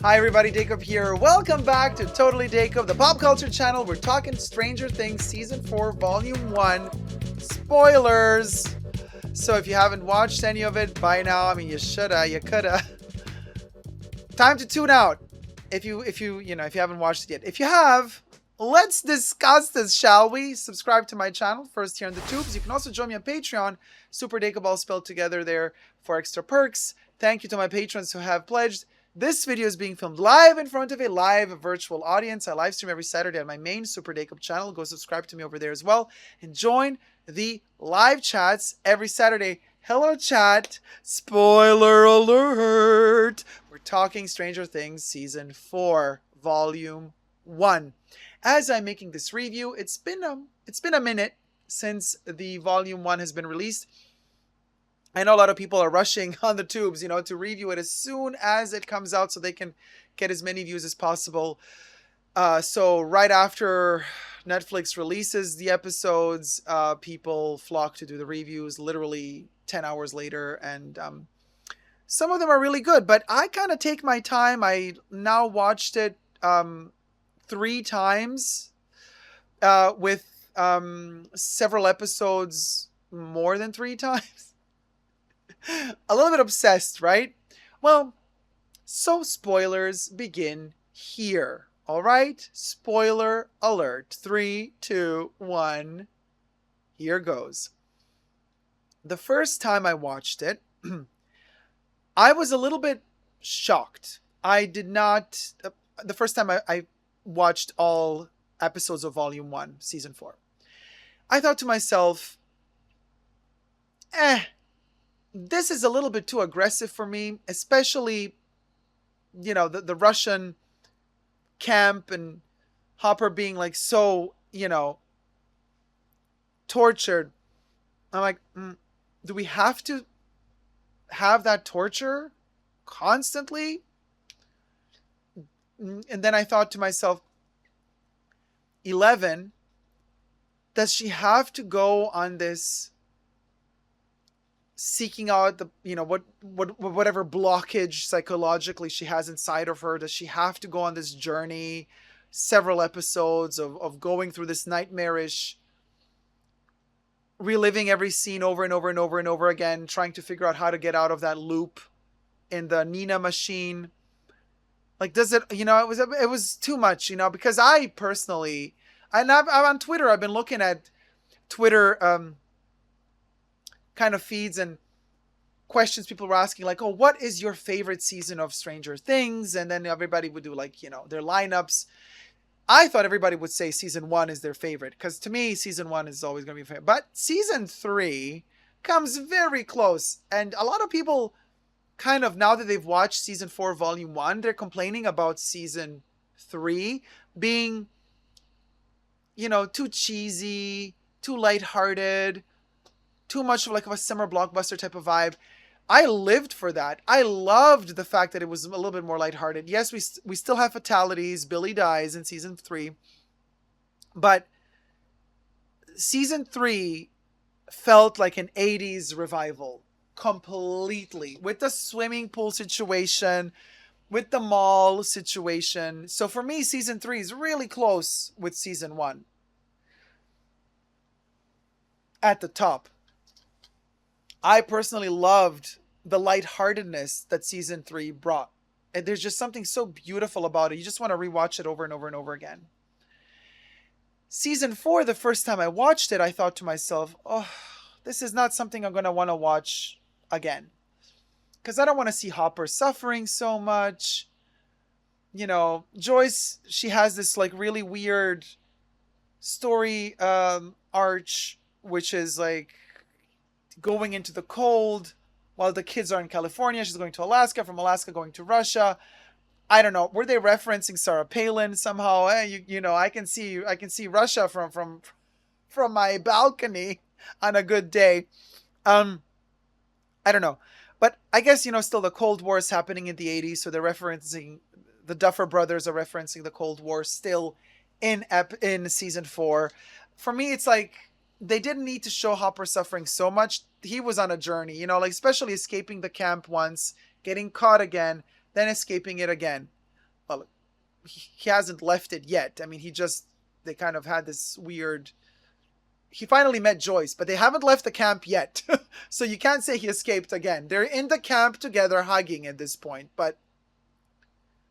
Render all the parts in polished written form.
Hi everybody, Dacob here. Welcome back to Totally Dacob, the pop culture channel. We're talking Stranger Things Season 4, Volume 1. Spoilers! So if you haven't watched any of it by now, I mean, you shoulda, you coulda. Time to tune out if you haven't watched it yet. If you have, let's discuss this, shall we? Subscribe to my channel first here on the tubes. You can also join me on Patreon, Super Dacob all spelled together there for extra perks. Thank you to my patrons who have pledged. This video is being filmed live in front of a live virtual audience. I live stream every Saturday on my main Super Dacob channel. Go subscribe to me over there as well. And join the live chats every Saturday. Hello chat. Spoiler alert. We're talking Stranger Things Season 4, Volume 1. As I'm making this review, it's been a minute since the Volume 1 has been released. I know a lot of people are rushing on the tubes, to review it as soon as it comes out so they can get as many views as possible. So right after Netflix releases the episodes, people flock to do the reviews literally 10 hours later. And some of them are really good, but I kind of take my time. I now watched it 3 times with several episodes more than 3 times. A little bit obsessed, right? Well, so spoilers begin here. All right? Spoiler alert. 3, 2, 1. Here goes. The first time I watched it, I was a little bit shocked. I did not... the first time I watched all episodes of Volume 1, Season 4. I thought to myself, this is a little bit too aggressive for me, especially, the Russian camp and Hopper being like so, tortured. I'm like, do we have to have that torture constantly? And then I thought to myself, 11, does she have to go on this seeking out the whatever blockage psychologically she has inside of her? Does she have to go on this journey, several episodes of going through this nightmarish, reliving every scene over and over and over and over again, trying to figure out how to get out of that loop in the Nina machine? Like, does it, it was too much, because I personally, and I'm on Twitter, I've been looking at Twitter kind of feeds and questions people were asking, like, oh, what is your favorite season of Stranger Things? And then everybody would do their lineups. I thought everybody would say season 1 is their favorite, because to me season 1 is always going to be favorite. But season 3 comes very close, and a lot of people kind of, now that they've watched season 4 volume 1, they're complaining about season 3 being too cheesy, too lighthearted, too much of a summer blockbuster type of vibe. I lived for that. I loved the fact that it was a little bit more lighthearted. Yes, we still have fatalities. Billy dies in season 3. But season 3 felt like an 80s revival. Completely. With the swimming pool situation, with the mall situation. So for me, season 3 is really close with season 1. At the top. I personally loved the lightheartedness that season 3 brought. And there's just something so beautiful about it. You just want to rewatch it over and over and over again. Season 4, the first time I watched it, I thought to myself, oh, this is not something I'm going to want to watch again. Because I don't want to see Hopper suffering so much. Joyce, she has this really weird story arch, which is going into the cold while the kids are in California. She's going to Alaska, from Alaska going to Russia. I don't know. Were they referencing Sarah Palin somehow? I can see Russia from my balcony on a good day. I don't know. But I guess, still the Cold War is happening in the 80s, so they're referencing, the Duffer Brothers are referencing the Cold War still in season 4. For me, it's they didn't need to show Hopper suffering so much. He was on a journey, especially escaping the camp once, getting caught again, then escaping it again. Well, he hasn't left it yet. I mean, they kind of had this weird. He finally met Joyce, but they haven't left the camp yet. So you can't say he escaped again. They're in the camp together hugging at this point, but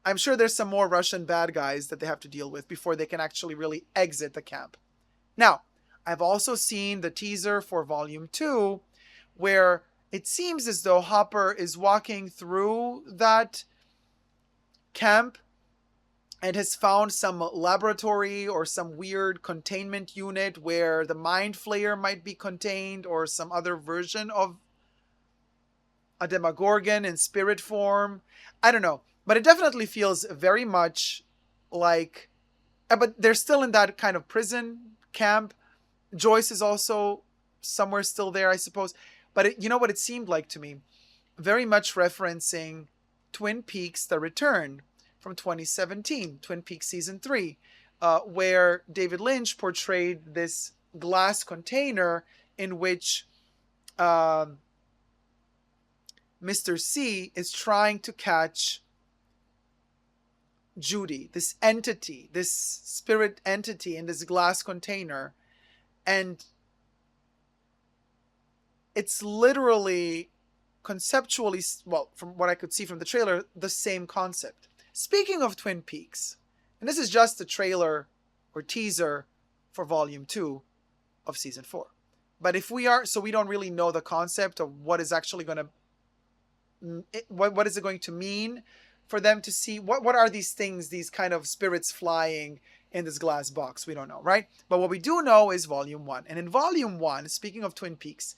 I'm sure there's some more Russian bad guys that they have to deal with before they can actually really exit the camp. Now, I've also seen the teaser for Volume 2, where it seems as though Hopper is walking through that camp and has found some laboratory or some weird containment unit where the Mind Flayer might be contained, or some other version of a Demogorgon in spirit form. I don't know. But it definitely feels very much like... But they're still in that kind of prison camp. Joyce is also somewhere still there, I suppose. But you know what it seemed like to me? Very much referencing Twin Peaks: The Return from 2017, Twin Peaks Season 3, where David Lynch portrayed this glass container in which Mr. C is trying to catch Judy, this entity, this spirit entity in this glass container. And it's literally conceptually, well, from what I could see from the trailer, the same concept. Speaking of Twin Peaks, and this is just the trailer or teaser for Volume 2 of Season 4. But if we are, so we don't really know the concept of what is actually going to, what is it going to mean for them to see, what are these things, these kind of spirits flying in this glass box? We don't know, right? But what we do know is Volume 1. And in Volume 1, speaking of Twin Peaks,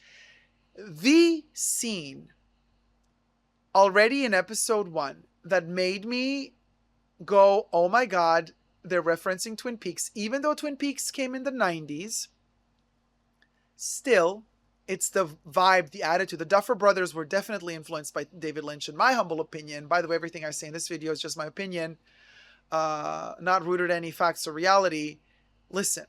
the scene already in Episode 1 that made me go, oh my God, they're referencing Twin Peaks. Even though Twin Peaks came in the 90s, still, it's the vibe, the attitude. The Duffer Brothers were definitely influenced by David Lynch, in my humble opinion. By the way, everything I say in this video is just my opinion, not rooted in any facts or reality. Listen.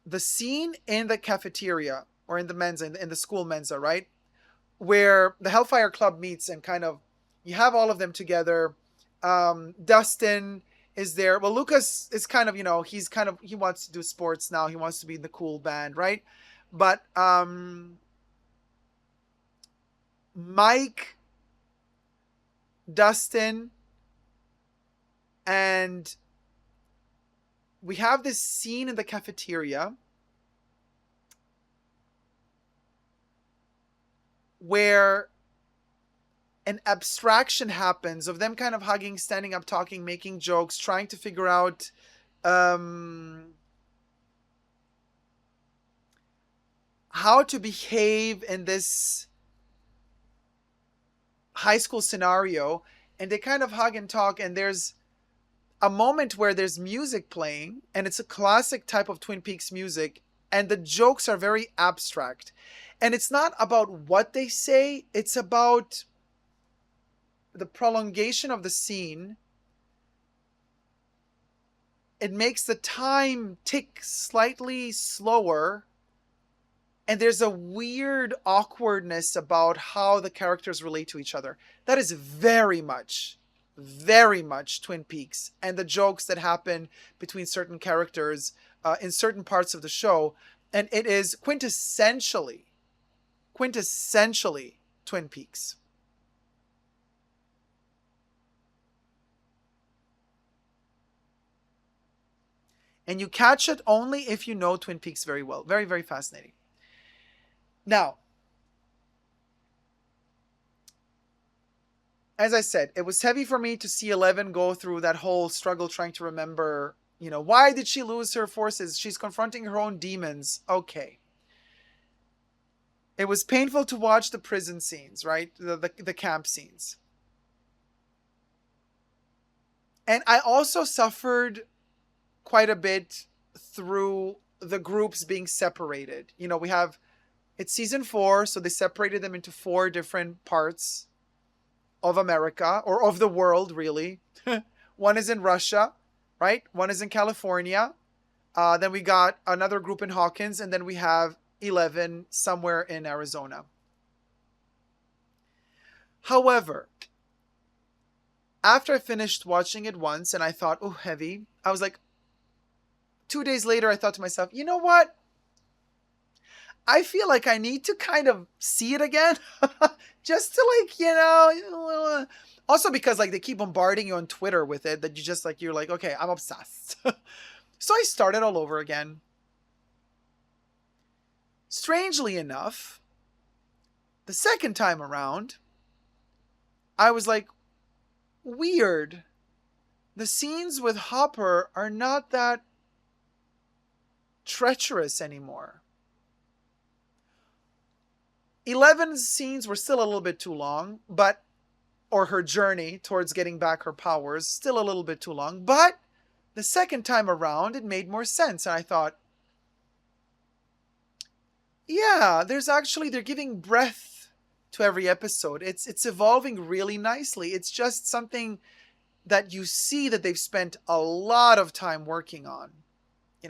The scene in the cafeteria, or in the mensa, in the school mensa, right? Where the Hellfire Club meets and kind of, you have all of them together. Dustin is there. Well, Lucas is kind of, he wants to do sports now. He wants to be in the cool band, right? But Mike, Dustin, and we have this scene in the cafeteria where an abstraction happens of them kind of hugging, standing up, talking, making jokes, trying to figure out how to behave in this high school scenario. And they kind of hug and talk, and there's a moment where there's music playing, and it's a classic type of Twin Peaks music, and the jokes are very abstract. And it's not about what they say, it's about the prolongation of the scene. It makes the time tick slightly slower, and there's a weird awkwardness about how the characters relate to each other. That is very much Twin Peaks, and the jokes that happen between certain characters in certain parts of the show. And it is quintessentially Twin Peaks. And you catch it only if you know Twin Peaks very well. Very, very fascinating. Now, as I said, it was heavy for me to see Eleven go through that whole struggle trying to remember, why did she lose her forces? She's confronting her own demons. Okay. It was painful to watch the prison scenes, right? The camp scenes. And I also suffered quite a bit through the groups being separated. It's season 4, so they separated them into 4 different parts of America, or of the world, really. One is in Russia, right? One is in California. Then we got another group in Hawkins, and then we have 11 somewhere in Arizona. However, after I finished watching it once and I thought, oh, heavy, I was like, 2 days later, I thought to myself, you know what? I feel like I need to kind of see it again. Just to like, also because like they keep bombarding you on Twitter with it that you just like, you're like, okay, I'm obsessed. So I started all over again. Strangely enough, the second time around, I was like, weird. The scenes with Hopper are not that treacherous anymore. 11's scenes were still a little bit too long, but or her journey towards getting back her powers, still a little bit too long, but the second time around it made more sense and I thought, yeah, they're giving breath to every episode. It's evolving really nicely. It's just something that you see that they've spent a lot of time working on.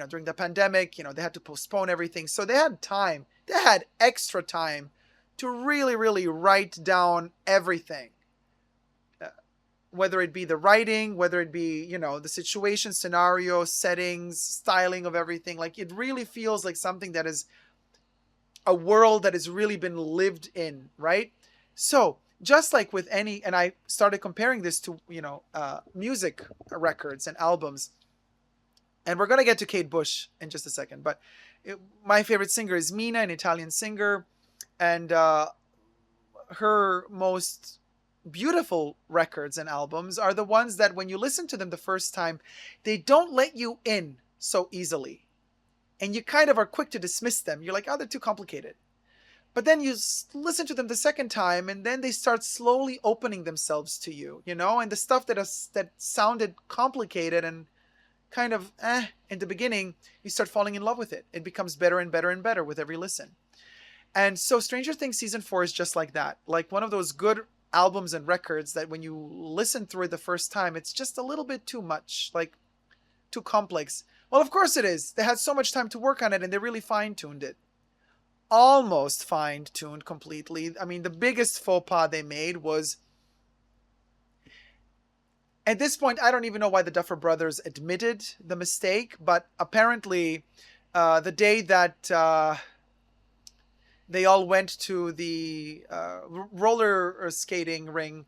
During the pandemic, they had to postpone everything. So they had time. They had extra time to really, really write down everything. Whether it be the writing, whether it be, the situation, scenario, settings, styling of everything. Like, it really feels like something that is a world that has really been lived in, right? So, just like with and I started comparing this to, music records and albums. And we're going to get to Kate Bush in just a second. But my favorite singer is Mina, an Italian singer. And her most beautiful records and albums are the ones that when you listen to them the first time, they don't let you in so easily. And you kind of are quick to dismiss them. You're like, oh, they're too complicated. But then you listen to them the second time, and then they start slowly opening themselves to you, and the stuff that sounded complicated and kind of in the beginning, you start falling in love with it. It becomes better and better and better with every listen. And so Stranger Things season 4 is just like that. Like one of those good albums and records that when you listen through it the first time, it's just a little bit too much, like too complex. Well, of course it is. They had so much time to work on it and they really fine-tuned it. Almost fine-tuned completely. I mean, the biggest faux pas they made was, at this point, I don't even know why the Duffer Brothers admitted the mistake, but apparently the day that they all went to the roller skating ring,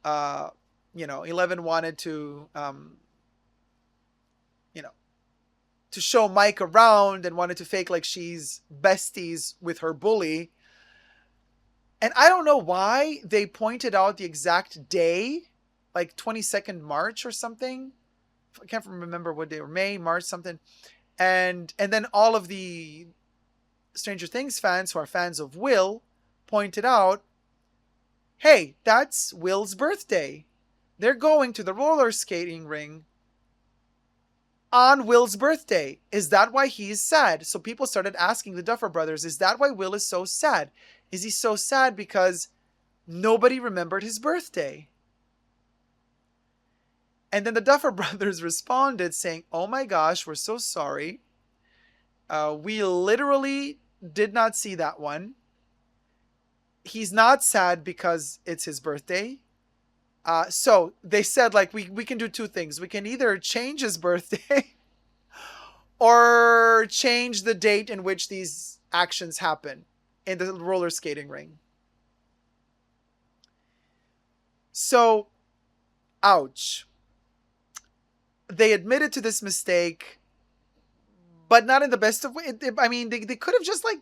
11 wanted to, to show Mike around and wanted to fake like she's besties with her bully. And I don't know why they pointed out the exact day, like 22nd March or something. I can't remember what day, or May, March, something. And then all of the Stranger Things fans who are fans of Will pointed out, hey, that's Will's birthday. They're going to the roller skating ring on Will's birthday. Is that why he's sad? So people started asking the Duffer Brothers, is that why Will is so sad? Is he so sad because nobody remembered his birthday? And then the Duffer Brothers responded saying, oh my gosh, we're so sorry. We literally did not see that one. He's not sad because it's his birthday. So they said, like, we can do two things. We can either change his birthday or change the date in which these actions happen in the roller skating ring. So, ouch. They admitted to this mistake, but not in the best of ways. I mean, they could have just, like,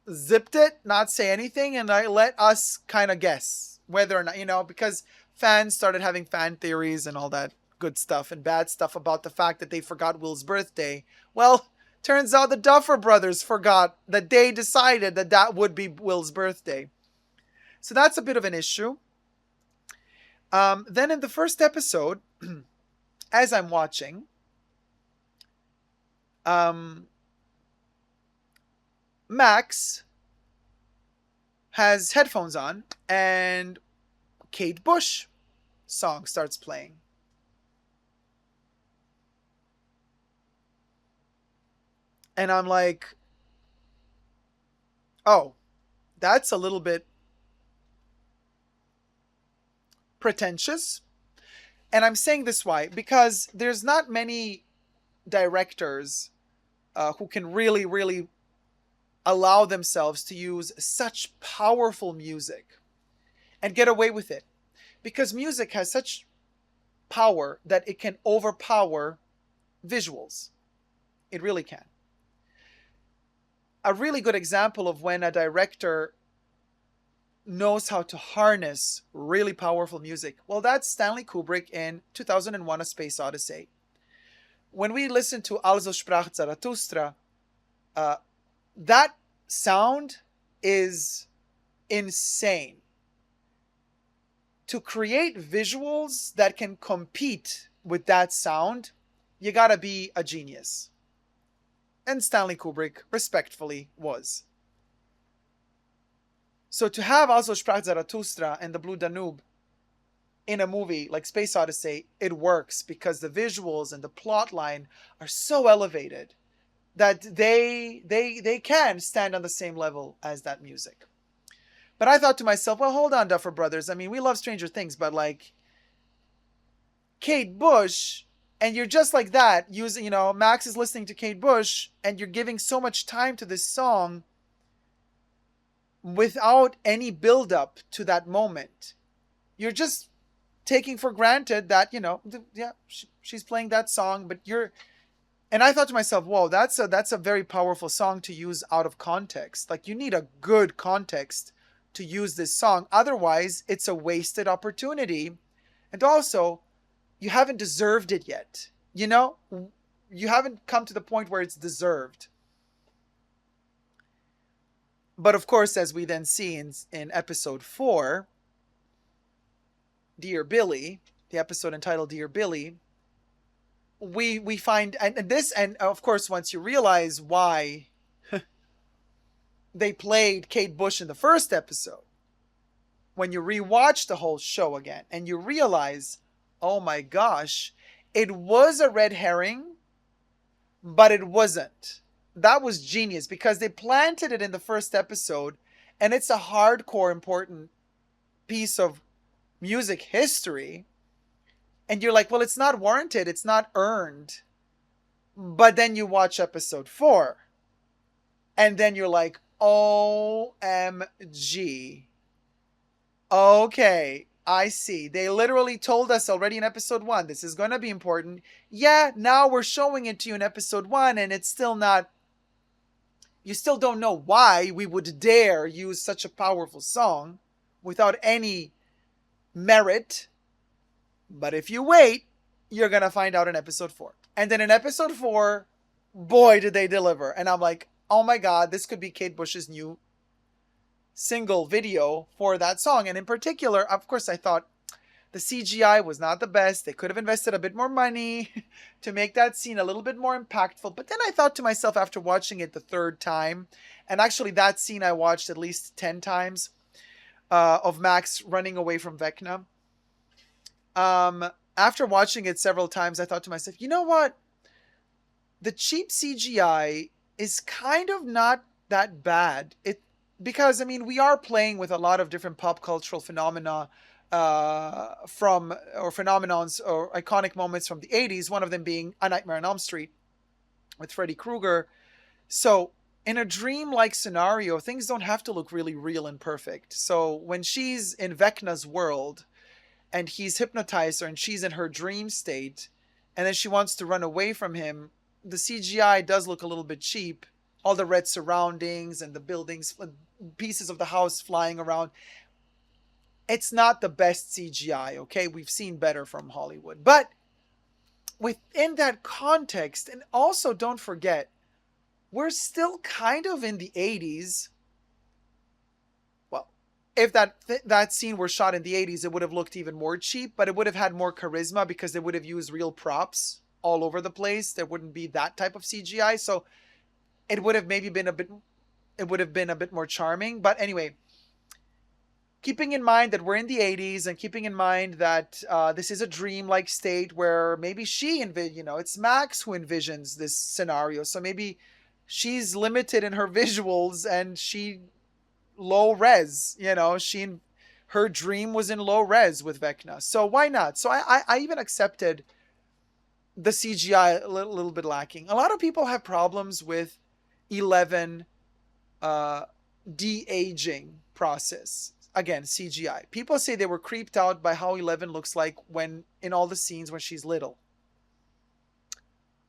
zipped it, not say anything, and let us kind of guess whether or not, because fans started having fan theories and all that good stuff and bad stuff about the fact that they forgot Will's birthday. Well, turns out the Duffer Brothers forgot that they decided that that would be Will's birthday. So that's a bit of an issue. Then in the first episode, as I'm watching, Max has headphones on and Kate Bush song starts playing. And I'm like, oh, that's a little bit pretentious. And I'm saying this why? Because there's not many directors who can really, really allow themselves to use such powerful music and get away with it. Because music has such power that it can overpower visuals. It really can. A really good example of when a director knows how to harness really powerful music, well, that's Stanley Kubrick in 2001: A Space Odyssey. When we listen to Also sprach Zarathustra, that sound is insane. To create visuals that can compete with that sound, you gotta be a genius. And Stanley Kubrick, respectfully, was. So to have Also sprach Zarathustra and the Blue Danube in a movie like Space Odyssey, it works because the visuals and the plot line are so elevated that they can stand on the same level as that music. But I thought to myself, well, hold on, Duffer Brothers. I mean, we love Stranger Things, but like Kate Bush, and you're just like that, using, Max is listening to Kate Bush, and you're giving so much time to this song without any build up to that moment. You're just taking for granted that, yeah, she's playing that song, but and I thought to myself, whoa, that's a very powerful song to use out of context. Like, you need a good context to use this song. Otherwise, it's a wasted opportunity. And also, you haven't deserved it yet. You haven't come to the point where it's deserved. But of course, as we then see in episode 4, Dear Billy, the episode entitled Dear Billy, we find, and of course, once you realize why they played Kate Bush in the first episode, when you rewatch the whole show again and you realize, oh my gosh, it was a red herring, but it wasn't. That was genius because they planted it in the first episode, and it's a hardcore important piece of music history. And you're like, well, it's not warranted, it's not earned. But then you watch episode 4, and then you're like, OMG. Okay, I see. They literally told us already in episode 1, this is going to be important. Yeah, now we're showing it to you in episode 1, and it's still not... You still don't know why we would dare use such a powerful song without any merit. But if you wait, you're going to find out in episode 4. And then in episode 4, boy, did they deliver. And I'm like, oh my God, this could be Kate Bush's new single video for that song. And in particular, of course, I thought the CGI was not the best. They could have invested a bit more money to make that scene a little bit more impactful. But then I thought to myself after watching it the third time, and actually that scene I watched at least 10 times, of Max running away from Vecna. After watching it several times, I thought to myself, you know what? The cheap CGI is kind of not that bad. Because, I mean, we are playing with a lot of different pop cultural phenomenons or iconic moments from the 80s, one of them being A Nightmare on Elm Street with Freddy Krueger. So in a dream-like scenario, things don't have to look really real and perfect. So when she's in Vecna's world and he's hypnotized her and she's in her dream state and then she wants to run away from him, the CGI does look a little bit cheap. All the red surroundings and the buildings, pieces of the house flying around. It's not the best CGI, okay? We've seen better from Hollywood. But within that context, and also don't forget, we're still kind of in the 80s. Well, if that scene were shot in the 80s, it would have looked even more cheap, but it would have had more charisma because they would have used real props all over the place. There wouldn't be that type of CGI. So it would have maybe been a bit more charming. But anyway, keeping in mind that we're in the 80s and keeping in mind that this is a dream-like state where maybe it's Max who envisions this scenario. So maybe she's limited in her visuals and she low res, her dream was in low res with Vecna. So why not? So I even accepted the CGI a little bit lacking. A lot of people have problems with 11 uh, de-aging process. Again, CGI. People say they were creeped out by how 11 looks like when in all the scenes when she's little.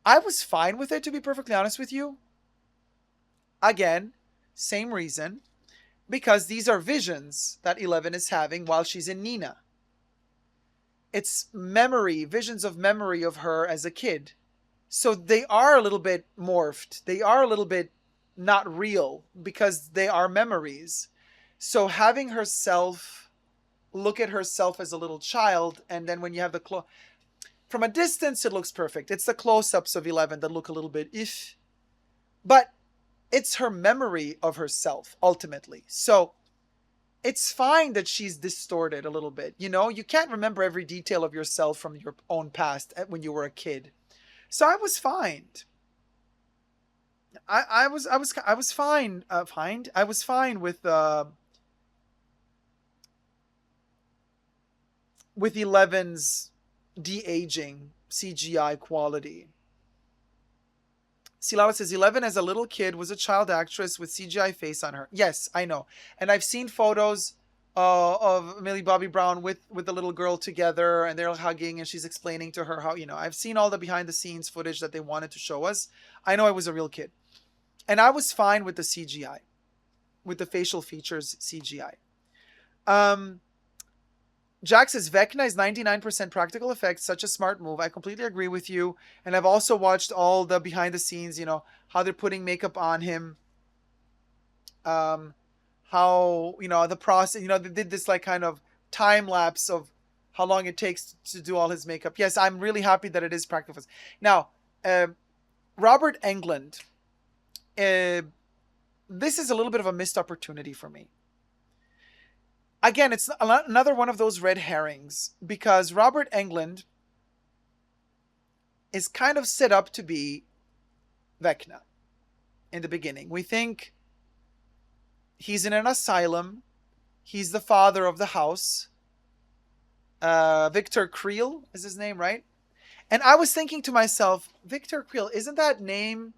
I was fine with it, to be perfectly honest with you. Again, same reason. Because these are visions that 11 is having while she's in Nina. It's memory, visions of memory of her as a kid. So they are a little bit morphed. They are a little bit not real because they are memories. So having herself look at herself as a little child, and then when you have the from a distance, it looks perfect. It's the close-ups of 11 that look a little bit ish. But it's her memory of herself, ultimately. So it's fine that she's distorted a little bit. You know, you can't remember every detail of yourself from your own past when you were a kid. So I was fine. I was fine. I was fine with 11's de-aging CGI quality. Silala says 11 as a little kid was a child actress with CGI face on her. Yes, I know. And I've seen photos of Millie Bobby Brown with the little girl together, and they're hugging, and she's explaining to her how, you know, I've seen all the behind the scenes footage that they wanted to show us. I know I was a real kid. And I was fine with the CGI, with the facial features CGI. Jack says Vecna is 99% practical effects, such a smart move. I completely agree with you. And I've also watched all the behind the scenes, you know, how they're putting makeup on him. How, you know, the process, you know, they did this like kind of time lapse of how long it takes to do all his makeup. Yes, I'm really happy that it is practical. Now, Robert Englund, this is a little bit of a missed opportunity for me. Again, it's another one of those red herrings because Robert Englund is kind of set up to be Vecna in the beginning. We think he's in an asylum. He's the father of the house. Victor Creel is his name, right? And I was thinking to myself, Victor Creel, isn't that name...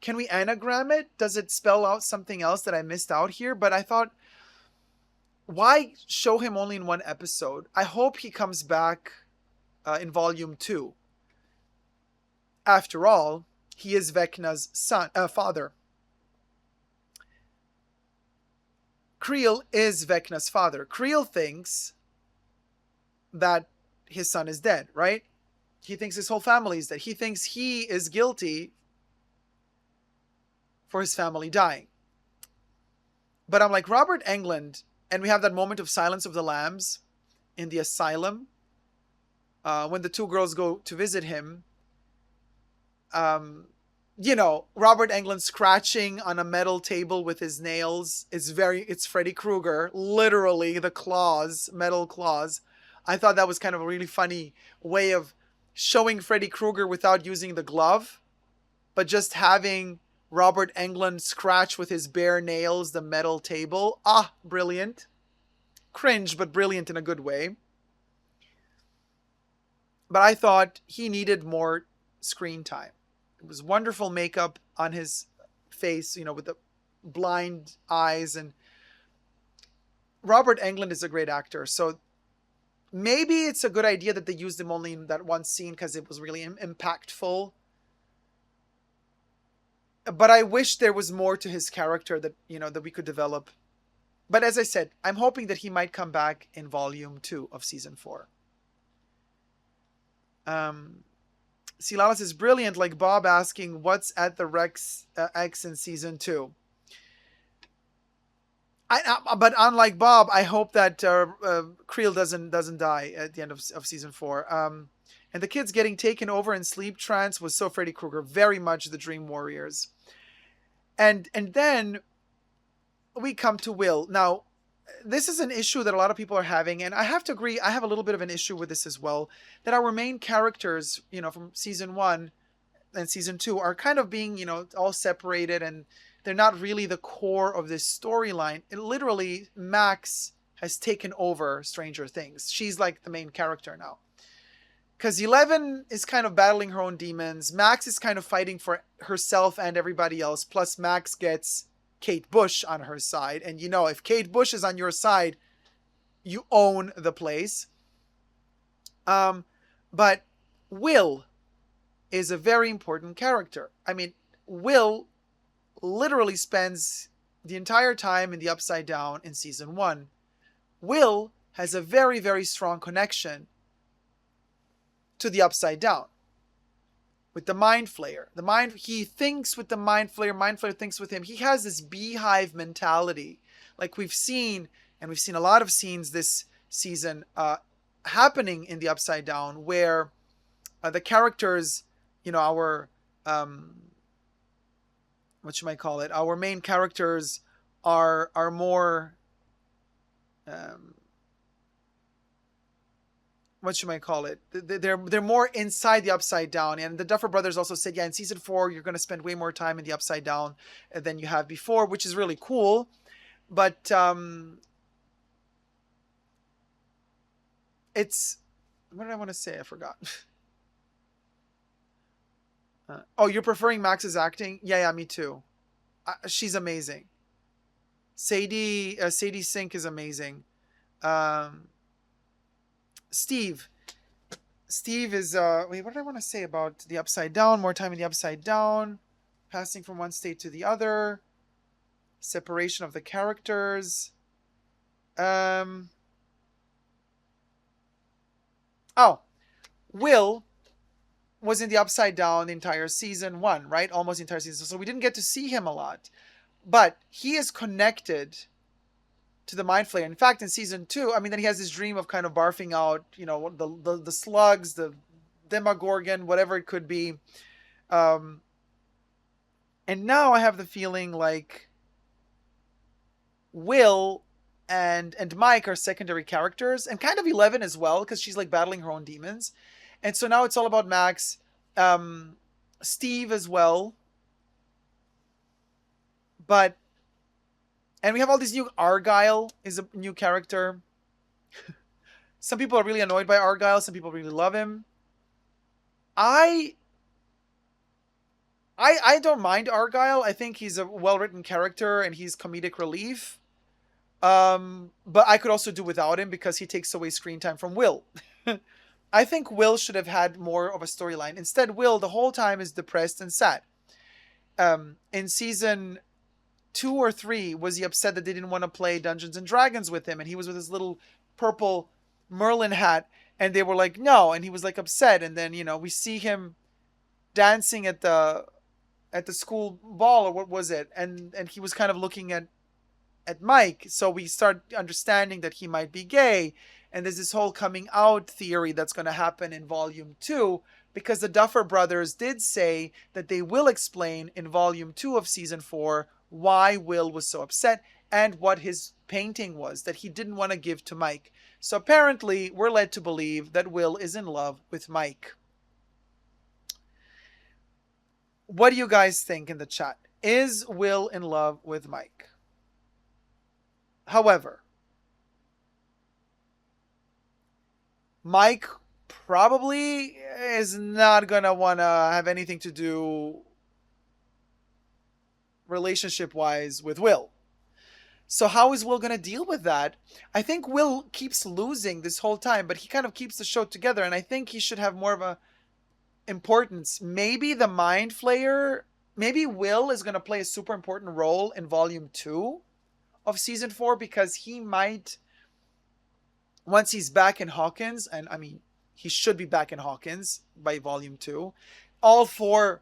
Can we anagram it? Does it spell out something else that I missed out here? But I thought, why show him only in one episode? I hope he comes back in volume 2. After all, he is Vecna's father. Creel is Vecna's father. Creel thinks that his son is dead, right? He thinks his whole family is dead. He thinks he is guilty for his family dying. But I'm like, Robert Englund, and we have that moment of Silence of the Lambs in the asylum when the two girls go to visit him. You know, Robert Englund scratching on a metal table with his nails. It's Freddy Krueger, literally the claws, metal claws. I thought that was kind of a really funny way of showing Freddy Krueger without using the glove, but just having Robert Englund scratch with his bare nails the metal table. Ah, brilliant. Cringe, but brilliant in a good way. But I thought he needed more screen time. It was wonderful makeup on his face, you know, with the blind eyes. And Robert Englund is a great actor. So maybe it's a good idea that they used him only in that one scene because it was really impactful. But I wish there was more to his character that, you know, that we could develop. But as I said, I'm hoping that he might come back in volume 2 of season 4. Silalas is brilliant, like Bob asking what's at the Rex X in season 2. But unlike Bob, I hope that Creel doesn't die at the end of season 4. And the kids getting taken over in sleep trance was so Freddy Krueger, very much the Dream Warriors. And then we come to Will. Now, this is an issue that a lot of people are having, and I have to agree, I have a little bit of an issue with this as well, that our main characters, you know, from season 1 and season 2 are kind of being, you know, all separated, and they're not really the core of this storyline. Literally, Max has taken over Stranger Things. She's like the main character now. Because 11 is kind of battling her own demons. Max is kind of fighting for herself and everybody else. Plus, Max gets Kate Bush on her side. And you know, if Kate Bush is on your side, you own the place. But Will is a very important character. I mean, Will literally spends the entire time in the Upside Down in season 1. Will has a very, very strong connection to the Upside Down with the Mind Flayer. He thinks with the Mind Flayer. Mind Flayer thinks with him. He has this beehive mentality, like we've seen, and we've seen a lot of scenes this season happening in the Upside Down, where the characters, you know, our what you might call it, our main characters are more what you might call it, they're more inside the Upside Down. And the Duffer Brothers also said, yeah, in season 4 you're going to spend way more time in the Upside Down than you have before, which is really cool. But it's, what did I want to say? I forgot. Oh, you're preferring Max's acting? Yeah, me too. She's amazing. Sadie Sink is amazing. Steve is wait, what did I want to say about the Upside Down? More time in the Upside Down, passing from one state to the other, separation of the characters. Oh, Will was in the Upside Down the entire season 1, right? Almost the entire season. So we didn't get to see him a lot. But he is connected to the Mind Flayer. In fact, in season 2, I mean, then he has this dream of kind of barfing out, you know, the slugs, the Demogorgon, whatever it could be. And now I have the feeling like Will and Mike are secondary characters, and kind of 11 as well, because she's like battling her own demons. And so now it's all about Max, Steve as well. But, and we have all these new, Argyle is a new character. Some people are really annoyed by Argyle. Some people really love him. I don't mind Argyle. I think he's a well-written character and he's comedic relief. But I could also do without him because he takes away screen time from Will. I think Will should have had more of a storyline. Instead, Will the whole time is depressed and sad. In season 2 or 3, was he upset that they didn't want to play Dungeons and Dragons with him, and he was with his little purple Merlin hat, and they were like, no, and he was like upset. And then, you know, we see him dancing at the school ball, or what was it, and he was kind of looking at Mike, so we start understanding that he might be gay. And there's this whole coming out theory that's going to happen in volume 2, because the Duffer Brothers did say that they will explain in volume 2 of season 4 why Will was so upset and what his painting was that he didn't want to give to Mike. So apparently we're led to believe that Will is in love with Mike. What do you guys think in the chat? Is Will in love with Mike? However, Mike probably is not going to want to have anything to do relationship-wise with Will. So how is Will going to deal with that? I think Will keeps losing this whole time, but he kind of keeps the show together, and I think he should have more of a importance. Maybe the Mind Flayer, maybe Will is going to play a super important role in volume 2 of season 4, because he might, once he's back in Hawkins, and I mean, he should be back in Hawkins by volume 2, all 4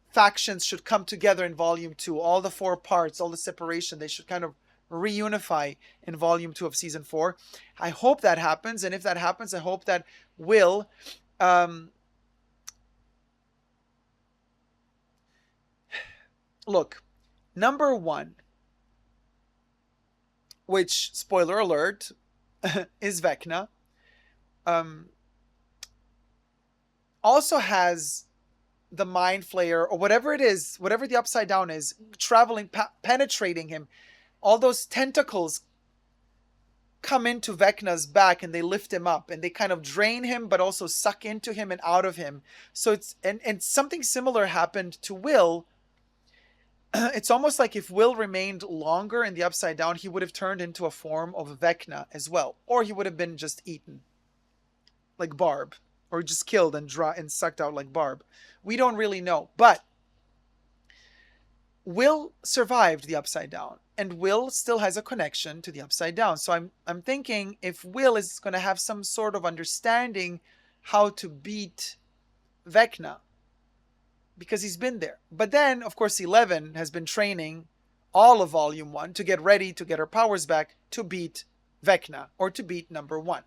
factions should come together in volume 2. All the 4 parts, all the separation, they should kind of reunify in volume 2 of season 4. I hope that happens, and if that happens, I hope that Will look, number 1, which, spoiler alert, is Vecna, also has the Mind Flayer, or whatever it is, whatever the Upside Down is, traveling, penetrating him. All those tentacles come into Vecna's back and they lift him up and they kind of drain him but also suck into him and out of him. So it's and something similar happened to Will. It's almost like if Will remained longer in the Upside Down, he would have turned into a form of Vecna as well, or he would have been just eaten like Barb, or just killed and sucked out like Barb. We don't really know, but Will survived the Upside Down, and Will still has a connection to the Upside Down. So I'm thinking if Will is going to have some sort of understanding how to beat Vecna, because he's been there. But then, of course, 11 has been training all of Volume 1 to get ready to get her powers back to beat Vecna, or to beat number 1.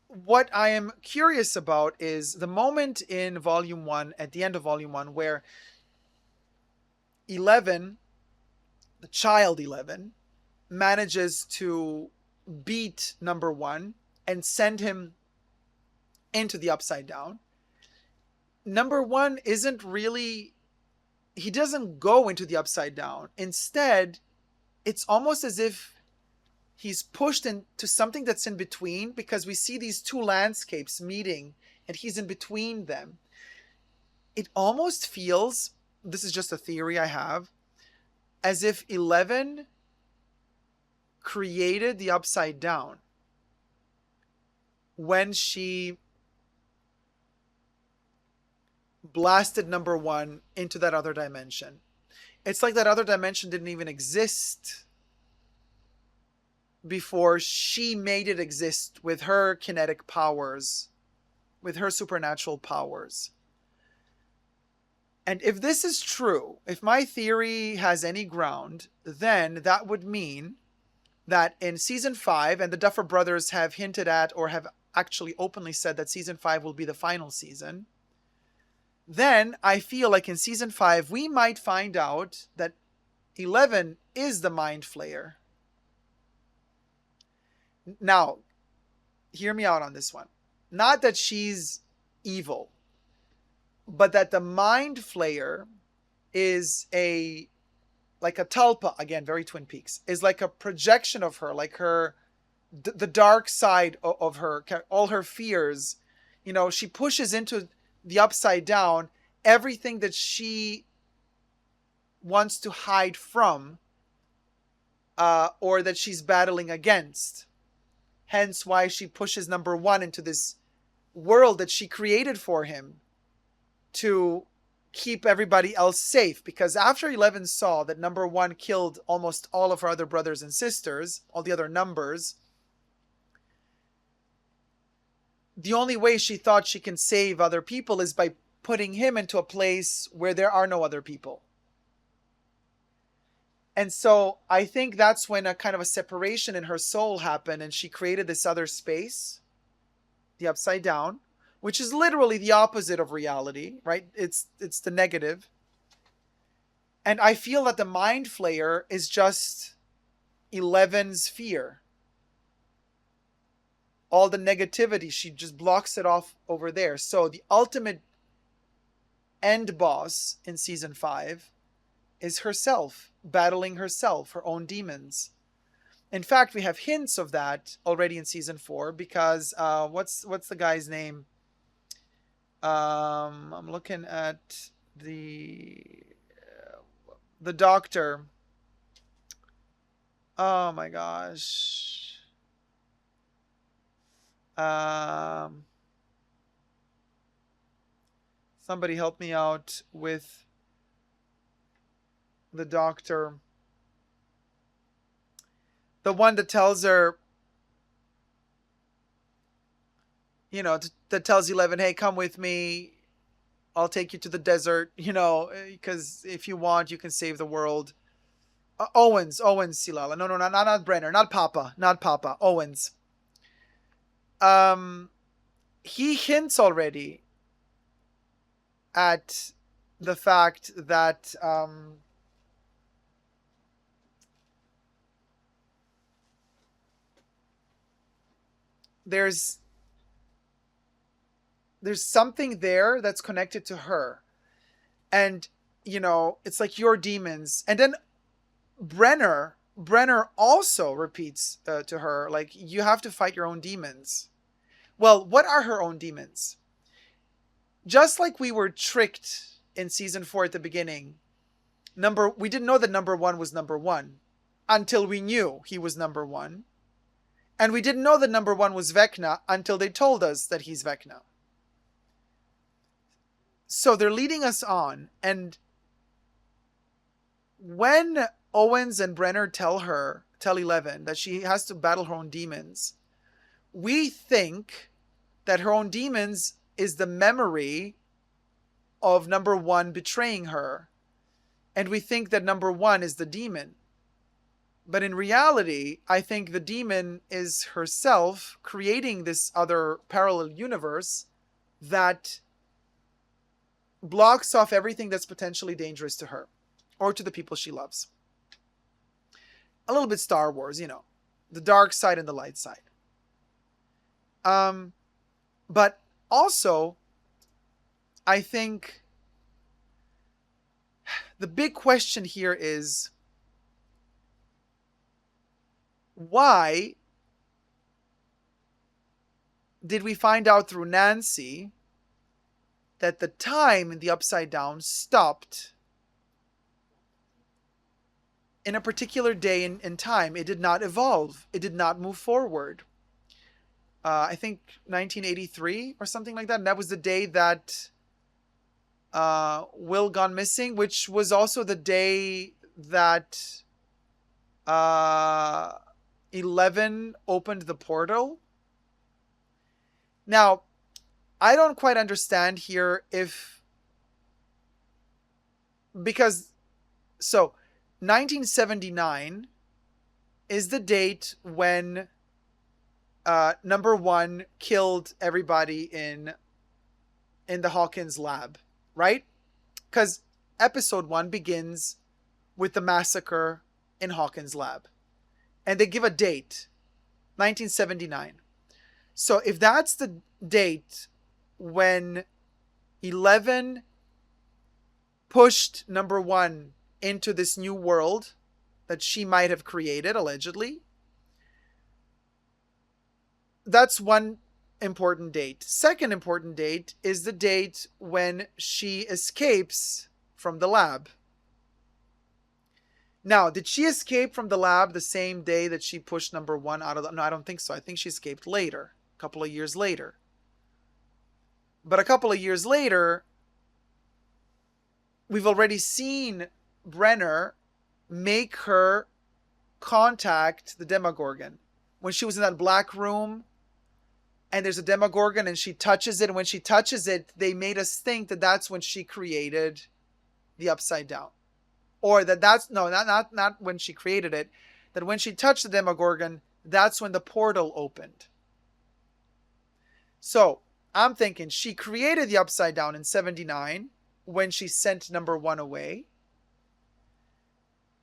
What I am curious about is the moment in Volume 1, at the end of Volume 1, where 11, the child 11, manages to beat number 1 and send him into the Upside Down. Number 1 isn't really, he doesn't go into the Upside Down. Instead, it's almost as if he's pushed into something that's in between, because we see these two landscapes meeting and he's in between them. It almost feels, this is just a theory I have, as if 11 created the Upside Down when she blasted number 1 into that other dimension. It's like that other dimension didn't even exist before she made it exist with her kinetic powers, with her supernatural powers. And if this is true, if my theory has any ground, then that would mean that in season 5, and the Duffer Brothers have hinted at, or have actually openly said that season 5 will be the final season, then I feel like in season 5 we might find out that 11 is the Mind Flayer. Now, hear me out on this one. Not that she's evil, but that the Mind Flayer is like a tulpa, again, very Twin Peaks, is like a projection of her, like her, the dark side of her, all her fears. You know, she pushes into the Upside Down everything that she wants to hide from, or that she's battling against. Hence why she pushes number 1 into this world that she created for him to keep everybody else safe. Because after 11 saw that number 1 killed almost all of her other brothers and sisters, all the other numbers, the only way she thought she can save other people is by putting him into a place where there are no other people. And so I think that's when a kind of a separation in her soul happened, and she created this other space, the Upside Down, which is literally the opposite of reality, right? It's the negative. And I feel that the Mind Flayer is just 11's fear. All the negativity, she just blocks it off over there. So the ultimate end boss in season 5 is herself, battling herself, her own demons. In fact, we have hints of that already in season 4, because what's the guy's name? I'm looking at the doctor. Oh my gosh. Somebody help me out with the doctor. The one that tells her, you know, that tells 11, hey, come with me. I'll take you to the desert, you know, because if you want, you can save the world. Owens, Silala. No, not Brenner, not Papa, Owens. He hints already at the fact that there's something there that's connected to her. And, you know, it's like your demons. And then Brenner also repeats to her, like, you have to fight your own demons. Well, what are her own demons? Just like we were tricked in season 4 at the beginning, we didn't know that number 1 was number 1 until we knew he was number 1. And we didn't know that number 1 was Vecna until they told us that he's Vecna. So they're leading us on, and when Owens and Brenner tell 11 that she has to battle her own demons, we think that her own demons is the memory of number 1 betraying her. And we think that number 1 is the demon. But in reality, I think the demon is herself creating this other parallel universe that blocks off everything that's potentially dangerous to her or to the people she loves. A little bit Star Wars, you know, the dark side and the light side. But also, I think the big question here is, why did we find out through Nancy that the time in the Upside Down stopped in a particular day in time? It did not evolve. It did not move forward. I think 1983 or something like that. And that was the day that Will gone missing, which was also the day that 11 opened the portal. Now, I don't quite understand here because 1979 is the date when number 1 killed everybody in the Hawkins lab, right? Because episode 1 begins with the massacre in Hawkins lab. And they give a date, 1979. So if that's the date when 11 pushed number 1 into this new world that she might have created, allegedly, that's one important date. Second important date is the date when she escapes from the lab. Now, did she escape from the lab the same day that she pushed number 1 out of the... No, I don't think so. I think she escaped later, a couple of years later. But a couple of years later, we've already seen Brenner make her contact the Demogorgon. When she was in that black room, and there's a Demogorgon, and she touches it, and when she touches it, they made us think that that's when she created the Upside Down. Or that's not when she created it, that when she touched the Demogorgon, that's when the portal opened. So I'm thinking she created the Upside Down in 79 when she sent number 1 away.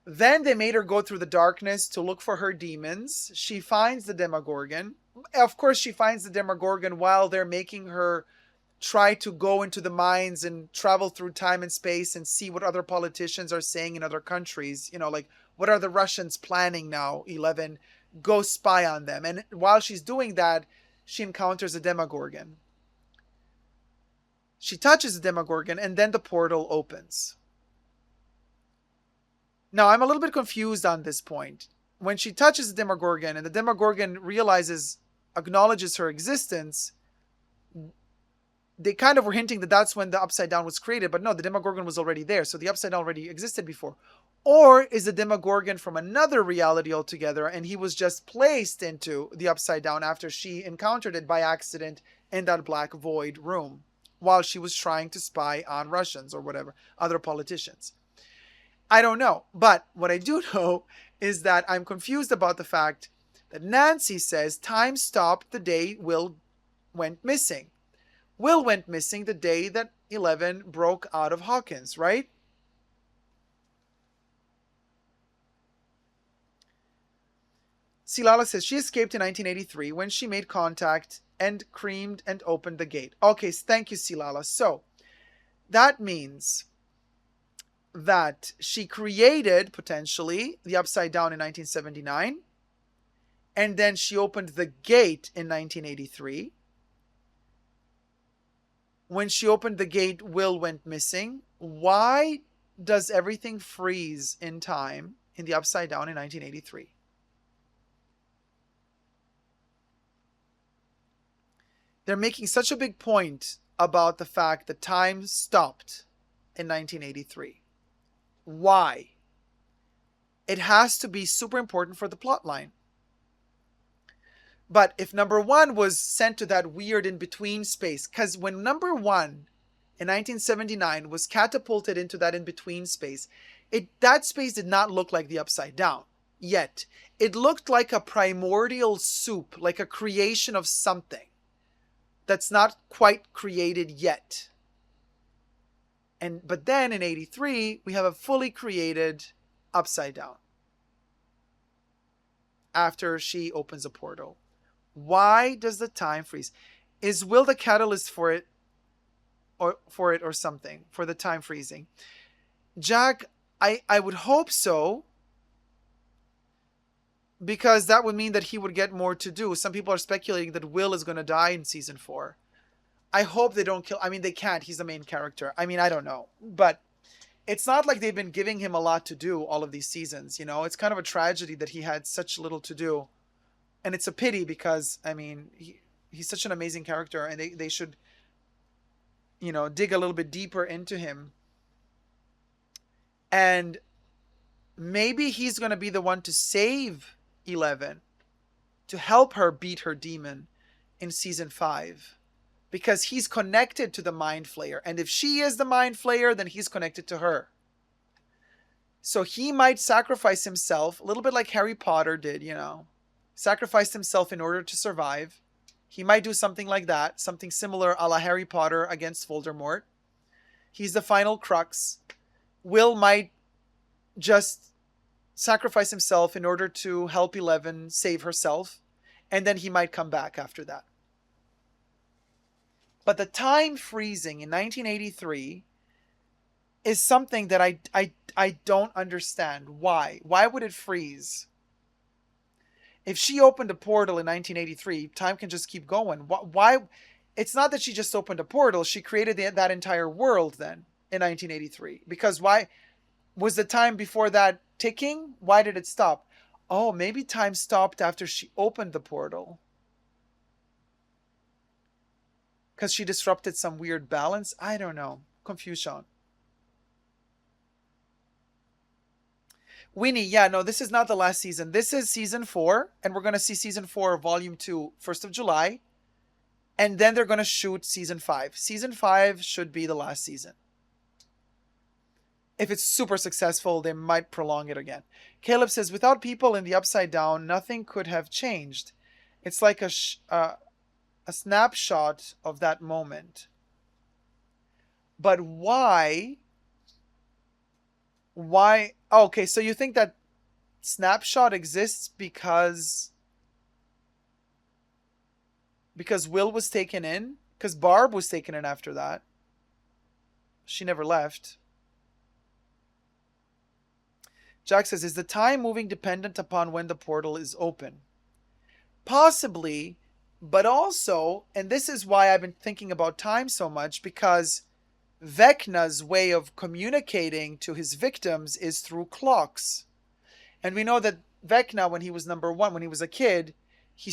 Then they made her go through the darkness to look for her demons. She finds the Demogorgon. Of course, she finds the Demogorgon while they're making her try to go into the mines and travel through time and space and see what other politicians are saying in other countries. You know, like, what are the Russians planning now, 11? Go spy on them. And while she's doing that, she encounters a Demogorgon. She touches the Demogorgon, and then the portal opens. Now, I'm a little bit confused on this point. When she touches the Demogorgon, and the Demogorgon acknowledges her existence, they kind of were hinting that that's when the Upside Down was created, but no, the Demogorgon was already there, so the Upside Down already existed before. Or is the Demogorgon from another reality altogether, and he was just placed into the Upside Down after she encountered it by accident in that black void room, while she was trying to spy on Russians or whatever, other politicians. I don't know, but what I do know is that I'm confused about the fact that Nancy says time stopped the day Will went missing. Will went missing the day that 11 broke out of Hawkins, right? Silala says she escaped in 1983 when she made contact and creamed and opened the gate. Okay, thank you, Silala. So that means that she created, potentially, the Upside Down in 1979, and then she opened the gate in 1983. When she opened the gate, Will went missing. Why does everything freeze in time in the Upside Down in 1983? They're making such a big point about the fact that time stopped in 1983. Why? It has to be super important for the plot line. But if number one was sent to that weird in-between space, because when number one in 1979 was catapulted into that in-between space, that space did not look like the Upside Down yet. It looked like a primordial soup, like a creation of something that's not quite created yet. But then in 83, we have a fully created Upside Down after she opens a portal. Why does the time freeze? Is Will the catalyst for it or something, for the time freezing? Jack, I would hope so, because that would mean that he would get more to do. Some people are speculating that Will is going to die in season 4. I hope they don't kill. I mean, they can't. He's the main character. I mean, I don't know. But it's not like they've been giving him a lot to do all of these seasons, you know? It's kind of a tragedy that he had such little to do. And it's a pity because, I mean, he's such an amazing character, and they should, you know, dig a little bit deeper into him. And maybe he's going to be the one to save 11, to help her beat her demon in season 5. Because he's connected to the Mind Flayer. And if she is the Mind Flayer, then he's connected to her. So he might sacrifice himself, a little bit like Harry Potter did, you know. Sacrificed himself in order to survive. He might do something like that. Something similar a la Harry Potter against Voldemort. He's the final crux. Will might just sacrifice himself in order to help 11 save herself. And then he might come back after that. But the time freezing in 1983 is something that I don't understand. Why? Why would it freeze? If she opened a portal in 1983, time can just keep going. Why? It's not that she just opened a portal. She created that entire world then in 1983. Because why? Was the time before that ticking? Why did it stop? Oh, maybe time stopped after she opened the portal. Because she disrupted some weird balance? I don't know. Confusion. Winnie, yeah, no, this is not the last season. This is season 4, and we're going to see season 4, volume 2, 1st of July. And then they're going to shoot season 5. Season 5 should be the last season. If it's super successful, they might prolong it again. Caleb says, without people in the Upside Down, nothing could have changed. It's like a snapshot of that moment. But why? Oh, okay, so you think that snapshot exists because Will was taken in? Because Barb was taken in after that. She never left. Jack says, is the time moving dependent upon when the portal is open? Possibly. But also, and this is why I've been thinking about time so much, because Vecna's way of communicating to his victims is through clocks. And we know that Vecna, when he was number 1, when he was a kid, he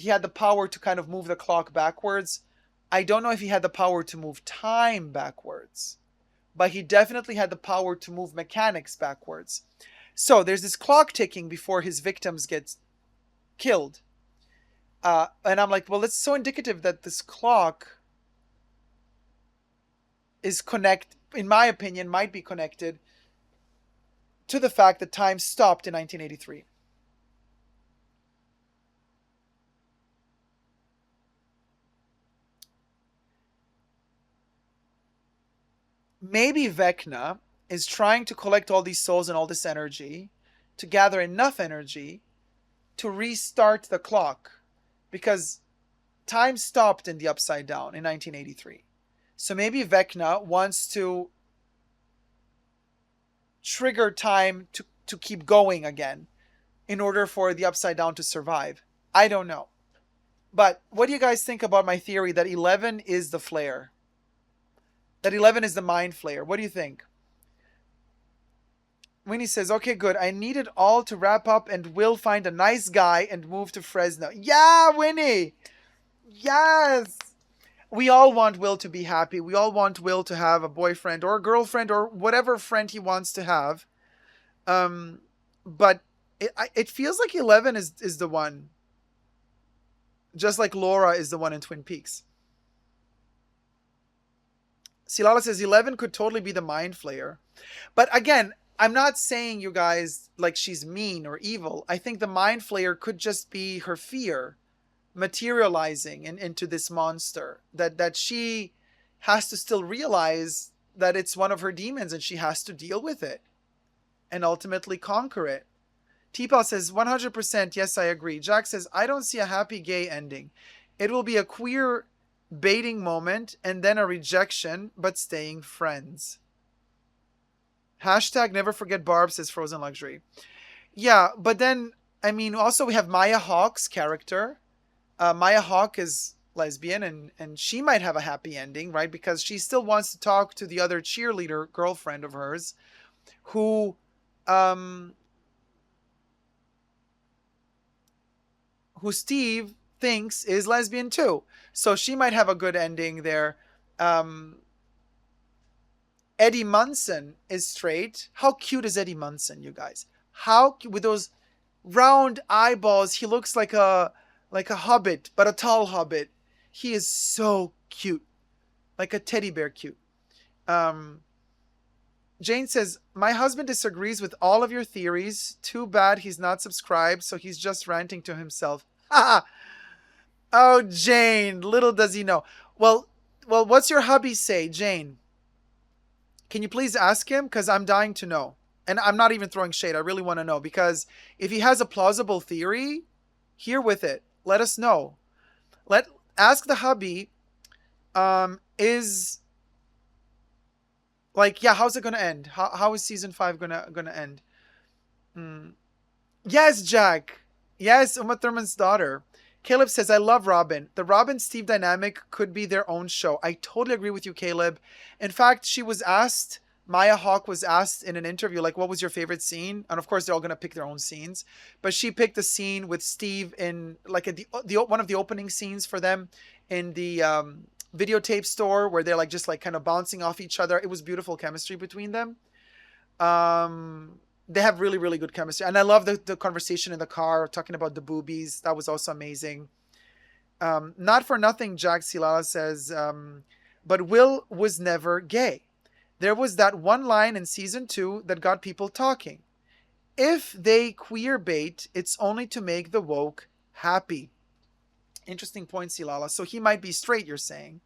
had the power to kind of move the clock backwards. I don't know if he had the power to move time backwards, but he definitely had the power to move mechanics backwards. So there's this clock ticking before his victims get killed. And I'm like, well, it's so indicative that this clock is in my opinion, might be connected to the fact that time stopped in 1983. Maybe Vecna is trying to collect all these souls and all this energy to gather enough energy to restart the clock. Because time stopped in the Upside Down in 1983. So maybe Vecna wants to trigger time to keep going again in order for the Upside Down to survive. I don't know. But what do you guys think about my theory that 11 is the flare? That 11 is the mind flayer. What do you think? Winnie says, okay, good. I need it all to wrap up and Will find a nice guy and move to Fresno. Yeah, Winnie! Yes! We all want Will to be happy. We all want Will to have a boyfriend or a girlfriend or whatever friend he wants to have. But it feels like 11 is the one. Just like Laura is the one in Twin Peaks. Silala says 11 could totally be the mind flayer. But again, I'm not saying, you guys, like she's mean or evil. I think the mind flayer could just be her fear materializing into this monster. That she has to still realize that it's one of her demons and she has to deal with it and ultimately conquer it. T-Pal says 100% yes, I agree. Jack says I don't see a happy gay ending. It will be a queer baiting moment and then a rejection, but staying friends. Hashtag never forget Barb, says Frozen Luxury. Yeah, but then, I mean, also we have Maya Hawke's character. Maya Hawke is lesbian and she might have a happy ending, right? Because she still wants to talk to the other cheerleader girlfriend of hers who Steve thinks is lesbian too. So she might have a good ending there. Eddie Munson is straight. How cute is Eddie Munson, you guys? How with those round eyeballs, he looks like a hobbit, but a tall hobbit. He is so cute. Like a teddy bear cute. Jane says, my husband disagrees with all of your theories. Too bad he's not subscribed, so he's just ranting to himself. Oh, Jane, little does he know. Well, what's your hubby say, Jane? Can you please ask him? Because I'm dying to know. And I'm not even throwing shade. I really want to know. Because if he has a plausible theory, here with it. Let us know. Ask the hubby, is... Like, yeah, how's it going to end? How is season 5 gonna end? Yes, Jack. Yes, Uma Thurman's daughter. Caleb says, I love Robin. The Robin-Steve dynamic could be their own show. I totally agree with you, Caleb. In fact, she was asked, Maya Hawke was asked in an interview, like, what was your favorite scene? And of course, they're all going to pick their own scenes. But she picked the scene with Steve in, like, one of the opening scenes for them in the videotape store where they're, like, just, like, kind of bouncing off each other. It was beautiful chemistry between them. They have really, really good chemistry. And I love the conversation in the car, talking about the boobies. That was also amazing. Not for nothing, Jack Silala says, but Will was never gay. There was that one line in season 2 that got people talking. If they queer bait, it's only to make the woke happy. Interesting point, Silala. So he might be straight, you're saying.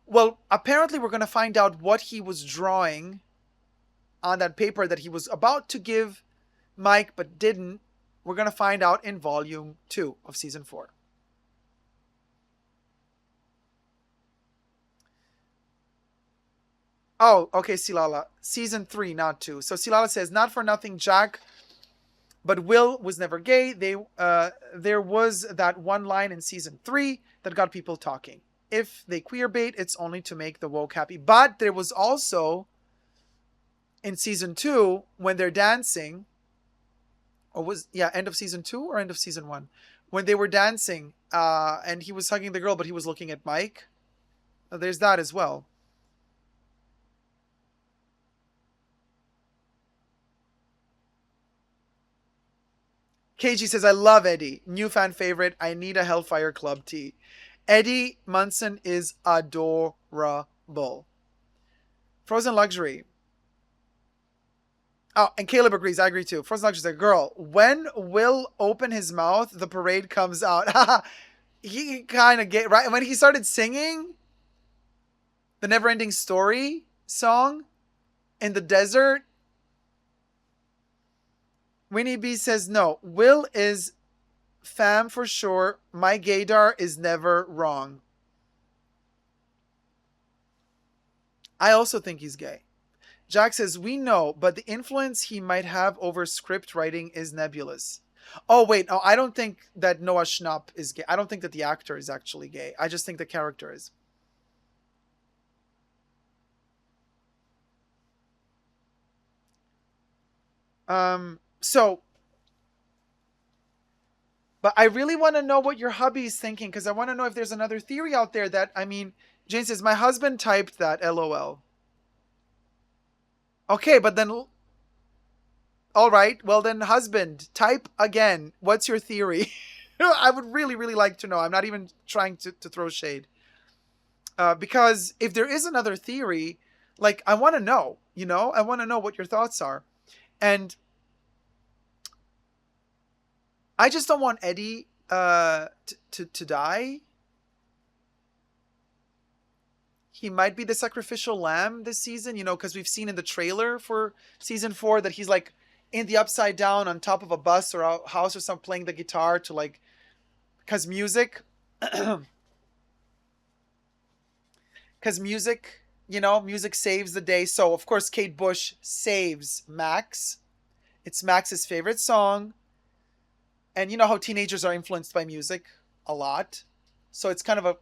Well, apparently we're going to find out what he was drawing on that paper that he was about to give Mike but didn't. We're going to find out in volume 2 of season 4. Oh, okay, Silala. Season 3, not 2. So Silala says, not for nothing, Jack, but Will was never gay. There was that one line in season 3 that got people talking. If they queer bait, it's only to make the woke happy. But there was also in season 2 when they're dancing, end of season 2 or end of season 1, when they were dancing and he was hugging the girl but he was looking at Mike. There's that as well. KG says, I love Eddie. New fan favorite. I need a Hellfire Club tee. Eddie Munson is adorable. Frozen Luxury. Oh, and Caleb agrees. I agree too. Frozen Luxury says, girl, when Will open his mouth, the parade comes out. He kind of get right when he started singing the Neverending Story song in the desert. Winnie B says, no, Will is fam for sure. My gaydar is never wrong. I also think he's gay. Jack says, we know, but the influence he might have over script writing is nebulous. Oh, wait. No, I don't think that Noah Schnapp is gay. I don't think that the actor is actually gay. I just think the character is. So, but I really want to know what your hubby is thinking because I want to know if there's another theory out there that, I mean, Jane says, my husband typed that, lol. Okay, but then, all right, well then, husband, type again. What's your theory? I would really, really like to know. I'm not even trying to throw shade. Because if there is another theory, like, I want to know, I want to know what your thoughts are. And I just don't want Eddie to die. He might be the sacrificial lamb this season, because we've seen in the trailer for season 4 that he's like in the upside down on top of a bus or a house or something playing the guitar to like, because music, music saves the day. So of course Kate Bush saves Max. It's Max's favorite song. And you know how teenagers are influenced by music a lot. So it's kind of a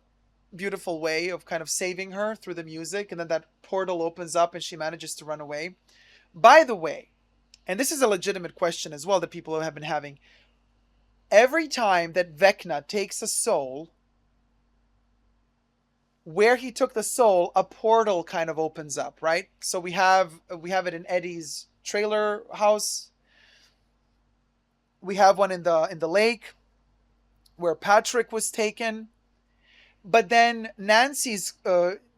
beautiful way of kind of saving her through the music. And then that portal opens up and she manages to run away. By the way, and this is a legitimate question as well that people have been having. Every time that Vecna takes a soul, where he took the soul, a portal kind of opens up, right? So we have it in Eddie's trailer house. We have one in the lake where Patrick was taken. But then Nancy's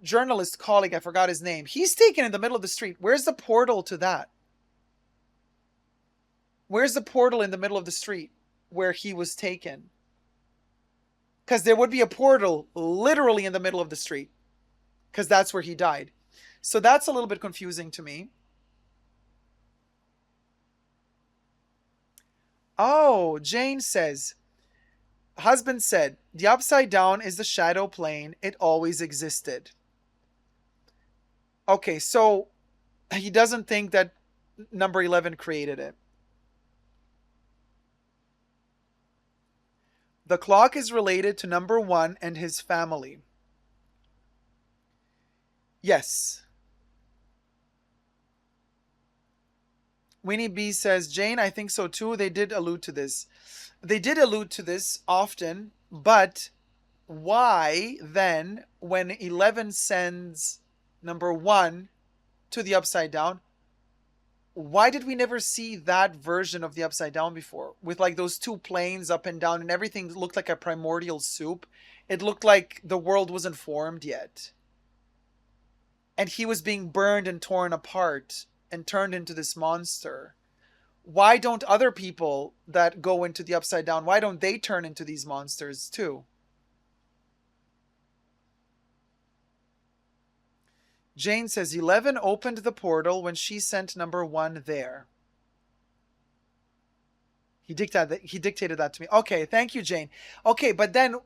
journalist colleague, I forgot his name, he's taken in the middle of the street. Where's the portal to that? Where's the portal in the middle of the street where he was taken? Because there would be a portal literally in the middle of the street. Because that's where he died. So that's a little bit confusing to me. Oh, Jane says, husband said, the upside down is the shadow plane. It always existed. Okay, so he doesn't think that number 11 created it. The clock is related to number 1 and his family. Yes. Winnie B says, Jane, I think so too. They did allude to this. They did allude to this often, but why then, when 11 sends number 1 to the upside down, why did we never see that version of the upside down before? With like those 2 planes up and down and everything looked like a primordial soup. It looked like the world wasn't formed yet. And he was being burned and torn apart and turned into this monster. Why don't other people that go into the upside down, why don't they turn into these monsters too? Jane says 11 opened the portal when she sent number 1 there. He dictated that to me. Okay, thank you, Jane. Okay, but then,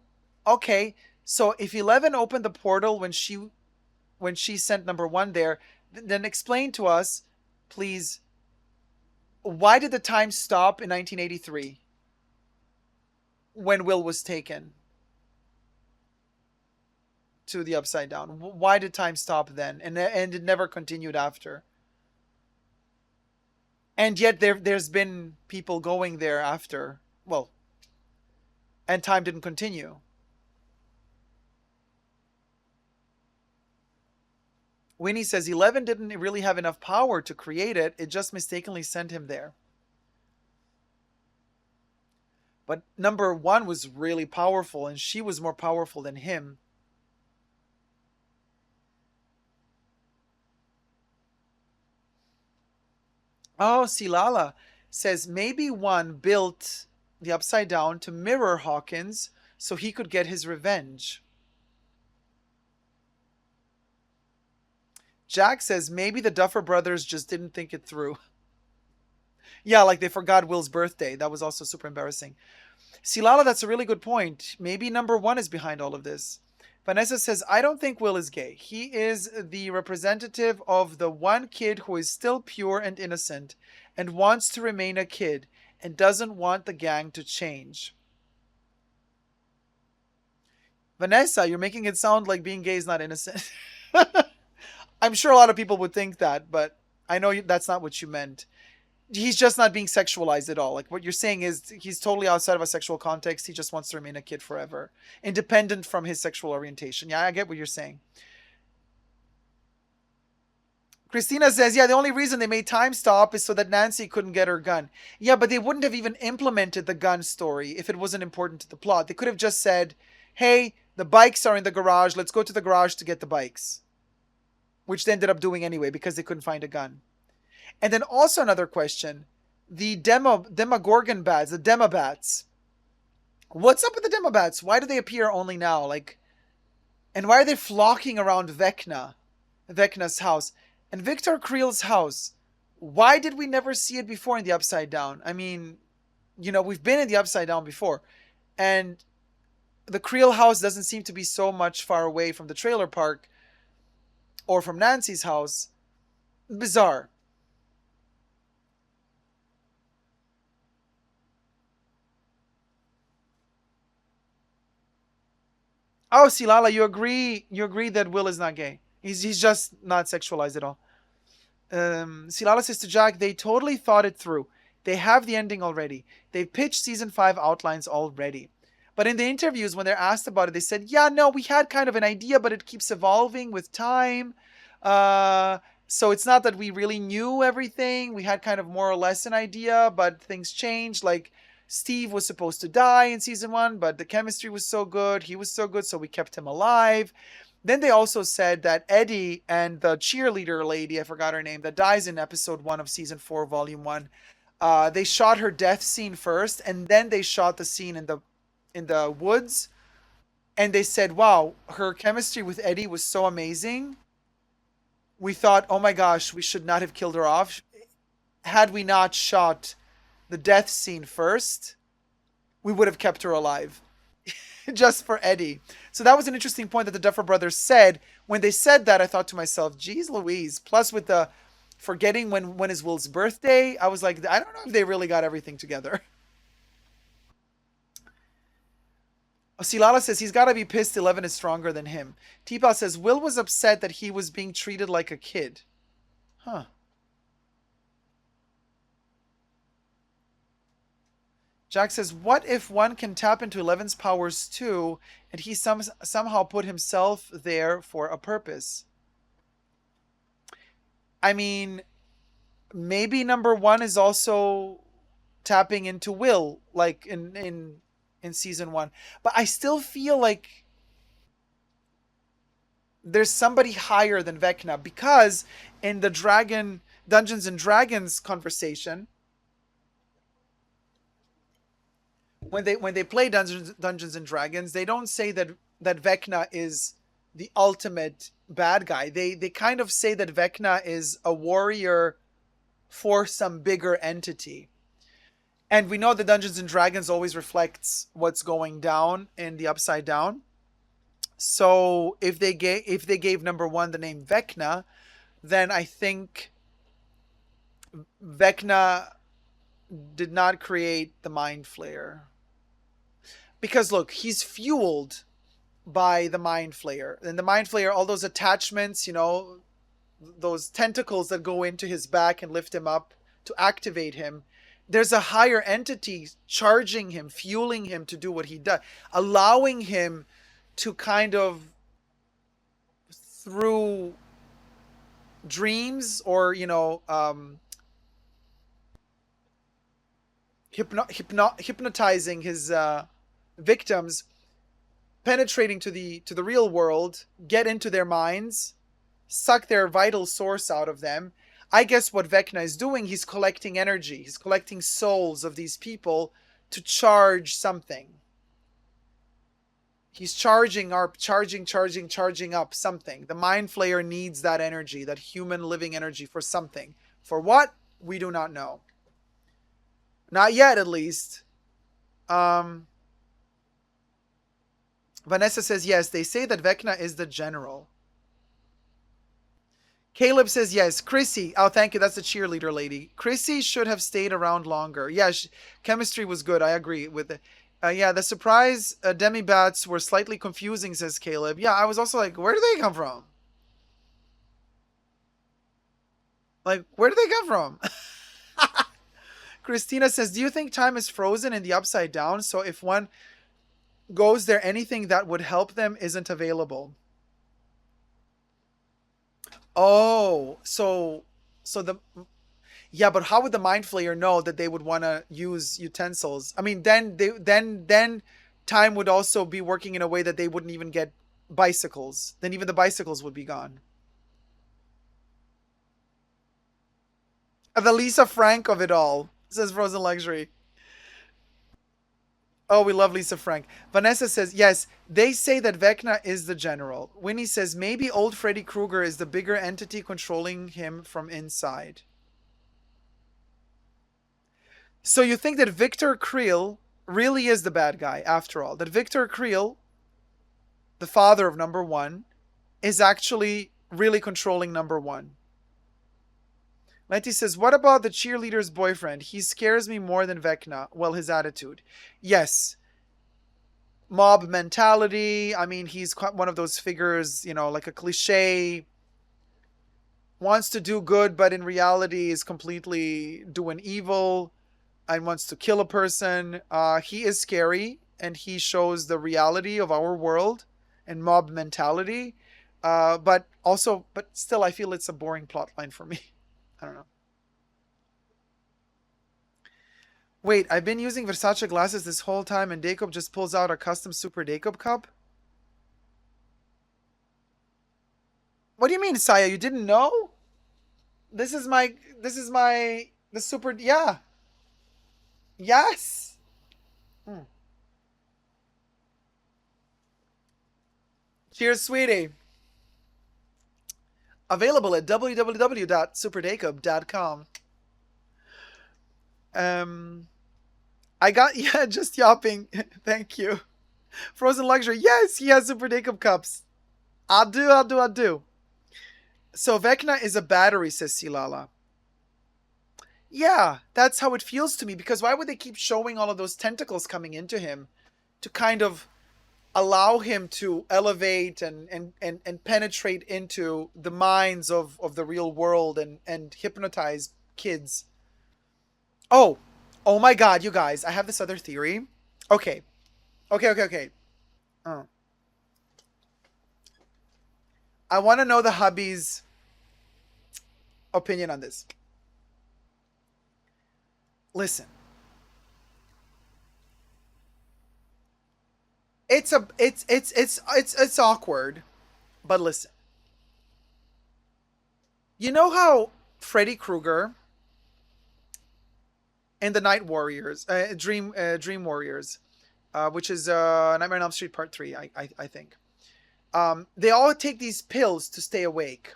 okay, so if 11 opened the portal when she sent number 1 there, then explain to us, please, why did the time stop in 1983 when Will was taken to the upside down? Why did time stop then and it never continued after? And yet there's been people going there after, well, and time didn't continue. Winnie says 11 didn't really have enough power to create it. It just mistakenly sent him there. But number 1 was really powerful, and she was more powerful than him. Oh, Silala says maybe 1 built the upside down to mirror Hawkins so he could get his revenge. Jack says maybe the Duffer Brothers just didn't think it through. Yeah, like they forgot Will's birthday. That was also super embarrassing. Silala, that's a really good point. Maybe number 1 is behind all of this. Vanessa says, I don't think Will is gay. He is the representative of the one kid who is still pure and innocent and wants to remain a kid and doesn't want the gang to change. Vanessa, you're making it sound like being gay is not innocent. I'm sure a lot of people would think that, but I know that's not what you meant. He's just not being sexualized at all. Like what you're saying is he's totally outside of a sexual context. He just wants to remain a kid forever, independent from his sexual orientation. Yeah, I get what you're saying. Christina says, yeah, the only reason they made time stop is so that Nancy couldn't get her gun. Yeah, but they wouldn't have even implemented the gun story if it wasn't important to the plot. They could have just said, hey, the bikes are in the garage. Let's go to the garage to get the bikes, which they ended up doing anyway because they couldn't find a gun. And then also another question, the Demogorgon bats, the Demobats. What's up with the Demobats? Why do they appear only now? Like, and why are they flocking around Vecna's house, and Victor Creel's house? Why did we never see it before in the Upside Down? I mean, we've been in the Upside Down before, and the Creel house doesn't seem to be so much far away from the trailer park or from Nancy's house. Bizarre. Oh, Silala, you agree? You agree that Will is not gay? He's just not sexualized at all. Silala says to Jack, they totally thought it through. They have the ending already. They've pitched season 5 outlines already. But in the interviews, when they're asked about it, they said, yeah, no, we had kind of an idea, but it keeps evolving with time. So it's not that we really knew everything. We had kind of more or less an idea, but things changed. Like Steve was supposed to die in season 1, but the chemistry was so good. He was so good, so we kept him alive. Then they also said that Eddie and the cheerleader lady, I forgot her name, that dies in episode 1 of season 4, volume 1, they shot her death scene first, and then they shot the scene in the woods. And they said, wow, her chemistry with Eddie was so amazing. We thought, oh my gosh, we should not have killed her off. Had we not shot the death scene first, we would have kept her alive. Just for Eddie. So that was an interesting point that the Duffer Brothers said. When they said that, I thought to myself, geez Louise. Plus with the forgetting when is Will's birthday, I was like, I don't know if they really got everything together. Silala says he's got to be pissed 11 is stronger than him. Teepa says Will was upset that he was being treated like a kid. Huh. Jack says, what if one can tap into 11's powers too, and he somehow put himself there for a purpose? I mean, maybe number one is also tapping into Will, like in season 1. But I still feel like there's somebody higher than Vecna, because in the Dungeons and Dragons conversation, when they play Dungeons and Dragons, they don't say that Vecna is the ultimate bad guy. They kind of say that Vecna is a warrior for some bigger entity. And we know that Dungeons and Dragons always reflects what's going down in the Upside Down. So if they gave number one the name Vecna, then I think Vecna did not create the Mind Flayer. Because look, he's fueled by the Mind Flayer. And the Mind Flayer, all those attachments, those tentacles that go into his back and lift him up to activate him. There's a higher entity charging him, fueling him to do what he does, allowing him to kind of, through dreams or, hypnotizing his victims, penetrating to the real world, get into their minds, suck their vital source out of them. I guess what Vecna is doing, he's collecting energy. He's collecting souls of these people to charge something. He's charging up something. The Mind Flayer needs that energy, that human living energy, for something. For what? We do not know. Not yet, at least. Vanessa says yes. They say that Vecna is the general. Caleb says yes. Chrissy, oh thank you. That's the cheerleader lady. Chrissy should have stayed around longer. Yeah, chemistry was good. I agree with it. Yeah, the surprise demi-bats were slightly confusing, says Caleb. Yeah, I was also like, where do they come from? Like, where do they come from? Christina says, do you think time is frozen in the upside down? So if one goes there, anything that would help them isn't available. Oh, so the yeah, but how would the mind flayer know that they would want to use utensils? I mean, then time would also be working in a way that they wouldn't even get bicycles. Then even the bicycles would be gone. The Lisa Frank of it all, says Frozen Luxury. Oh, we love Lisa Frank. Vanessa says, yes, they say that Vecna is the general. Winnie says, maybe old Freddy Krueger is the bigger entity controlling him from inside. So you think that Victor Creel really is the bad guy after all? That Victor Creel, the father of number one, is actually really controlling number one. Letty says, what about the cheerleader's boyfriend? He scares me more than Vecna. Well, his attitude. Yes. Mob mentality. I mean, he's one of those figures, you know, like a cliche. Wants to do good, but in reality is completely doing evil and wants to kill a person. He is scary, and he shows the reality of our world and mob mentality. But still, I feel it's a boring plot line for me. I don't know. Wait, I've been using Versace glasses this whole time, and Dacob just pulls out a custom Super Dacob cup? What do you mean, Saya? You didn't know? The super, yeah. Yes. Hmm. Cheers, sweetie. Available at www.superdacob.com. I got, yeah, just yapping. Thank you. Frozen Luxury. Yes, he has Super Dacob cups. I do. So Vecna is a battery, says Silala. Yeah, that's how it feels to me, because why would they keep showing all of those tentacles coming into him to kind of allow him to elevate and penetrate into the minds of the real world and hypnotize kids? Oh, oh my God, you guys, I have this other theory. Okay, okay. Oh. I want to know the hubby's opinion on this. Listen, it's awkward, but listen. You know how Freddy Krueger and the Night Warriors, Dream Warriors, which is Nightmare on Elm Street Part 3, I think. They all take these pills to stay awake.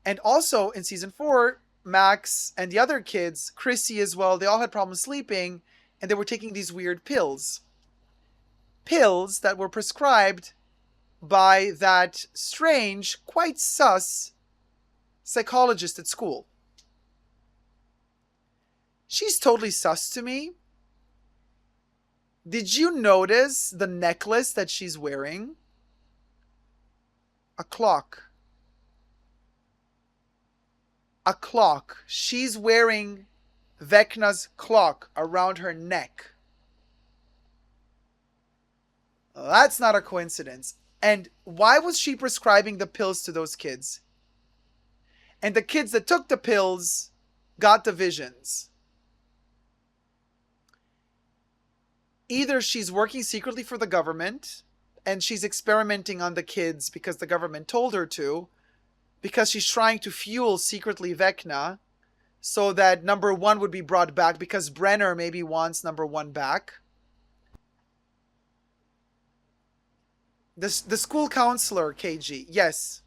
And also in season 4, Max and the other kids, Chrissy as well, they all had problems sleeping, and they were taking these weird pills. Pills that were prescribed by that strange, quite sus psychologist at school. She's totally sus to me. Did you notice the necklace that she's wearing? A clock. A clock. She's wearing Vecna's clock around her neck. That's not a coincidence. And why was she prescribing the pills to those kids? And the kids that took the pills got the visions. Either she's working secretly for the government and she's experimenting on the kids because the government told her to, because she's trying to fuel secretly Vecna so that number one would be brought back, because Brenner maybe wants number one back. The school counselor, KG. Yes.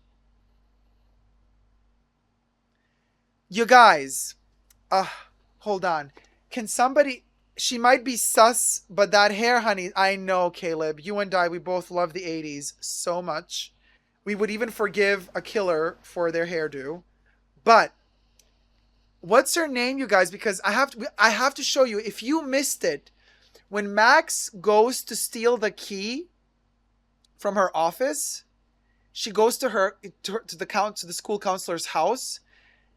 You guys. Hold on. Can somebody... She might be sus, but that hair, honey, I know, Caleb. You and I, we both love the 80s so much. We would even forgive a killer for their hairdo. But what's her name, you guys? Because I have to show you. If you missed it, when Max goes to steal the key from her office, she goes to the school counselor's house.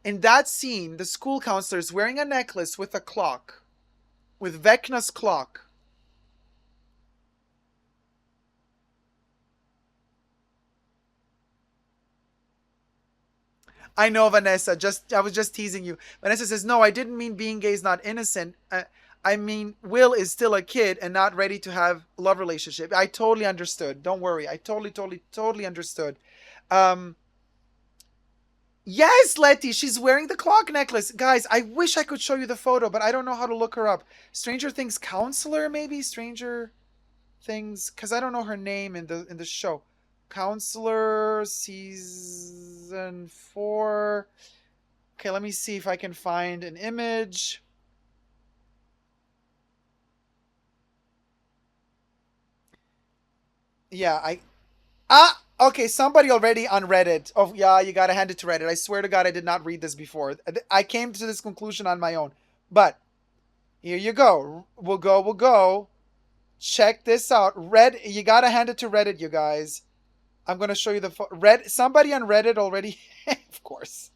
In that scene, the school counselor is wearing a necklace with a clock, with Vecna's clock. I know, Vanessa. I was just teasing you. Vanessa says, "No, I didn't mean being gay is not innocent. I mean Will is still a kid and not ready to have a love relationship." I totally understood. Don't worry. I totally understood. Um, yes, Letty, she's wearing the clock necklace. Guys, I wish I could show you the photo, but I don't know how to look her up. Stranger Things counselor, maybe Stranger Things, because I don't know her name in the show. Counselor season 4. Okay, let me see if I can find an image. Yeah, okay, somebody already on Reddit. Oh, yeah, you gotta hand it to Reddit. I swear to God, I did not read this before. I came to this conclusion on my own. But here you go. We'll go. Check this out. You gotta hand it to Reddit, you guys. I'm gonna show you the somebody on Reddit already, of course.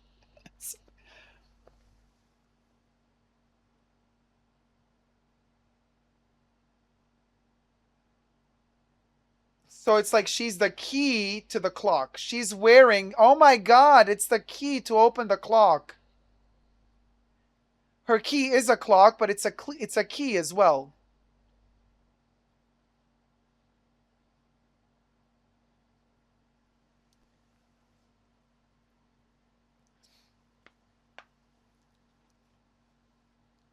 So it's like she's the key to the clock. She's wearing, oh my God, it's the key to open the clock. Her key is a clock, but it's a key as well.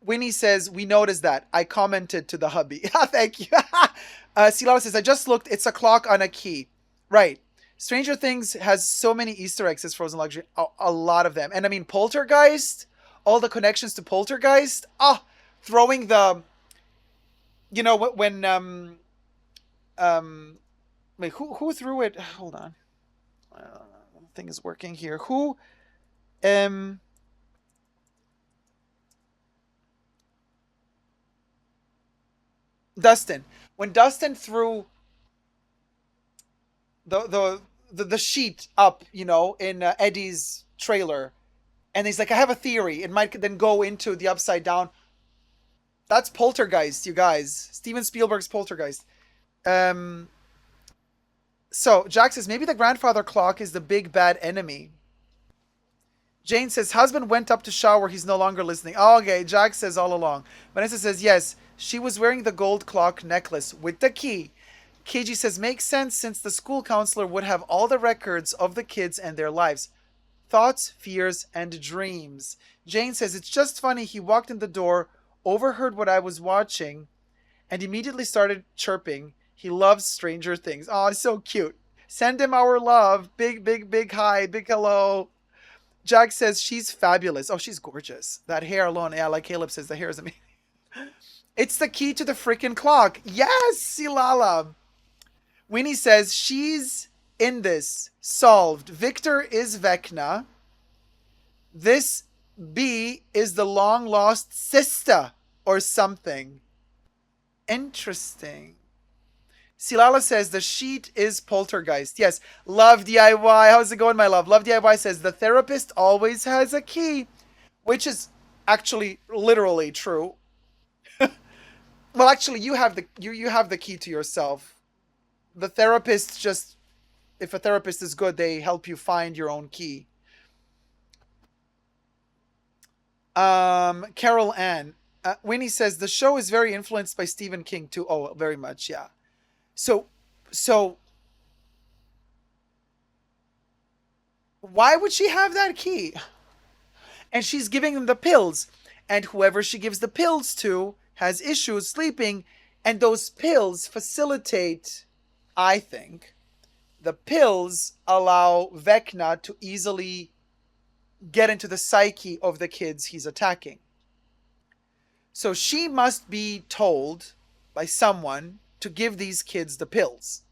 Winnie says, we noticed that. I commented to the hubby. Thank you. Silala says, I just looked. It's a clock on a key. Right. Stranger Things has so many Easter eggs as Frozen Luxury. A lot of them. And I mean, Poltergeist, all the connections to Poltergeist. Throwing when, um, wait, who threw it? Hold on. Thing is working here. Um, Dustin. When Dustin threw the sheet up, in Eddie's trailer, and he's like, "I have a theory. It might then go into the upside down." That's Poltergeist, you guys. Steven Spielberg's Poltergeist. Um. So Jack says maybe the grandfather clock is the big bad enemy. Jane says husband went up to shower. He's no longer listening. Oh, okay, Jack says all along. Vanessa says yes. She was wearing the gold clock necklace with the key. KG says makes sense since the school counselor would have all the records of the kids and their lives. Thoughts, fears, and dreams. Jane says it's just funny he walked in the door, overheard what I was watching, and immediately started chirping. He loves Stranger Things. Oh, it's so cute. Send him our love. Big, big, big hi. Big hello. Jack says she's fabulous. Oh, she's gorgeous. That hair alone. Yeah, like Caleb says, the hair is amazing. It's the key to the freaking clock. Yes, Silala. Winnie says she's in this. Solved. Victor is Vecna. This B is the long lost sister or something. Interesting. Silala says the sheet is Poltergeist. Yes. Love DIY. How's it going, my love? Love DIY says the therapist always has a key, which is actually literally true. Well, actually, you have the key to yourself. The therapist just, if a therapist is good, they help you find your own key. Carol Ann. Winnie says the show is very influenced by Stephen King too. Oh, very much, yeah. So, so why would she have that key? And she's giving them the pills, and whoever she gives the pills to has issues sleeping, and those pills facilitate, I think, the pills allow Vecna to easily get into the psyche of the kids he's attacking. So she must be told by someone to give these kids the pills.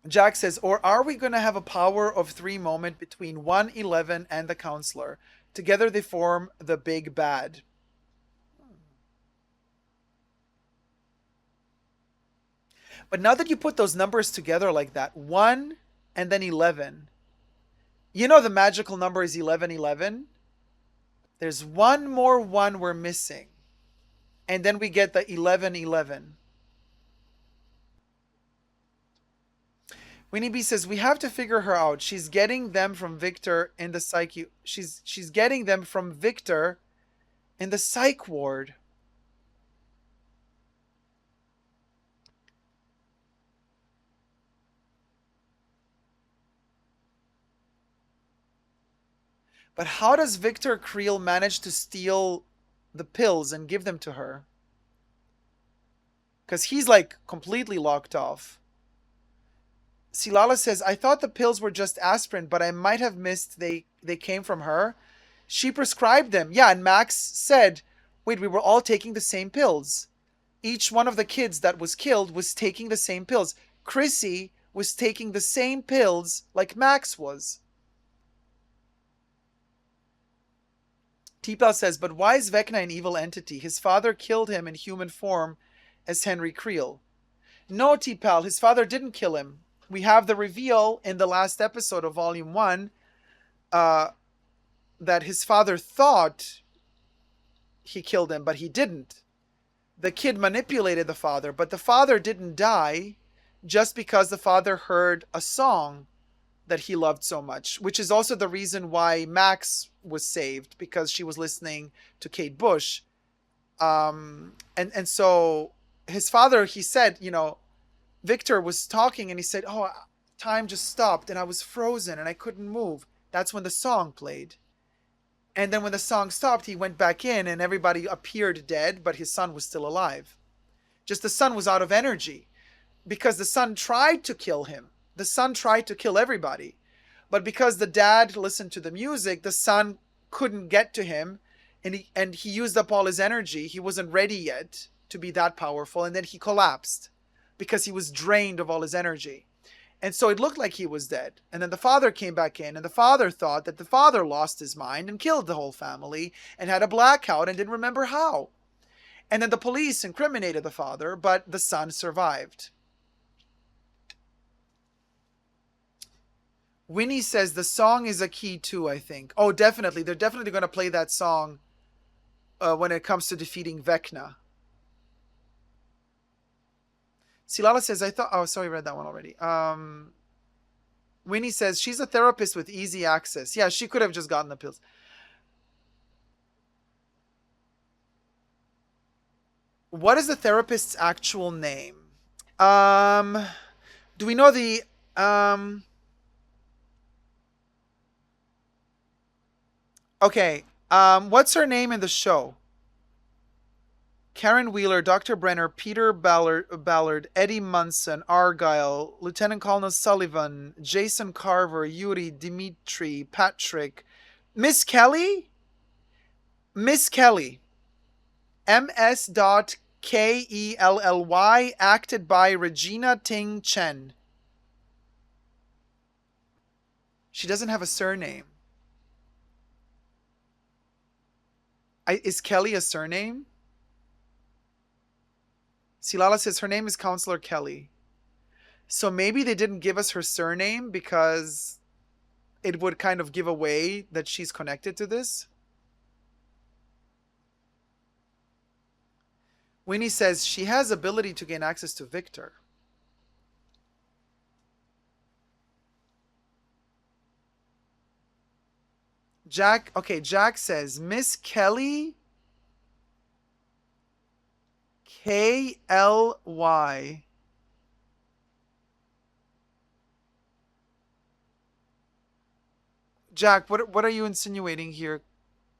Jack says, or are we going to have a power of three moment between 111 and the counselor? Together they form the big bad. But now that you put those numbers together like that, 1 and then 11, you know the magical number is 1111? There's one more one we're missing. And then we get the 1111. Winnie B says we have to figure her out. She's getting them from Victor in the psyche. She's getting them from Victor in the psych ward. But how does Victor Creel manage to steal the pills and give them to her? Because he's like completely locked off. Silala says, I thought the pills were just aspirin, but I might have missed they came from her. She prescribed them. Yeah, and Max said, wait, we were all taking the same pills. Each one of the kids that was killed was taking the same pills. Chrissy was taking the same pills like Max was. T-Pal says, but why is Vecna an evil entity? His father killed him in human form as Henry Creel. No, T-Pal, his father didn't kill him. We have the reveal in the last episode of Volume 1 that his father thought he killed him, but he didn't. The kid manipulated the father, but the father didn't die just because the father heard a song that he loved so much, which is also the reason why Max was saved, because she was listening to Kate Bush. And so his father, he said, you know, Victor was talking and he said, oh, time just stopped and I was frozen and I couldn't move. That's when the song played. And then when the song stopped, he went back in and everybody appeared dead, but his son was still alive. Just the son was out of energy because the son tried to kill him. The son tried to kill everybody. But because the dad listened to the music, the son couldn't get to him and he used up all his energy. He wasn't ready yet to be that powerful. And then he collapsed because he was drained of all his energy. And so it looked like he was dead. And then the father came back in and the father thought that the father lost his mind and killed the whole family and had a blackout and didn't remember how. And then the police incriminated the father, but the son survived. Winnie says the song is a key too, I think. Oh, definitely. They're definitely going to play that song when it comes to defeating Vecna. Silala says, I thought... Oh, sorry, I read that one already. Winnie says, she's a therapist with easy access. Yeah, she could have just gotten the pills. What is the therapist's actual name? Do we know the... Okay. What's her name in the show? Karen Wheeler, Dr. Brenner, Peter Ballard, Eddie Munson, Argyle, Lieutenant Colonel Sullivan, Jason Carver, Yuri, Dimitri, Patrick, Miss Kelly? Miss Kelly. MS.KELLY, acted by Regina Ting Chen. She doesn't have a surname. Is Kelly a surname? Silala says her name is Counselor Kelly. So maybe they didn't give us her surname because it would kind of give away that she's connected to this. Winnie says she has ability to gain access to Victor. Jack says Miss Kelly KLY. Jack, what are you insinuating here?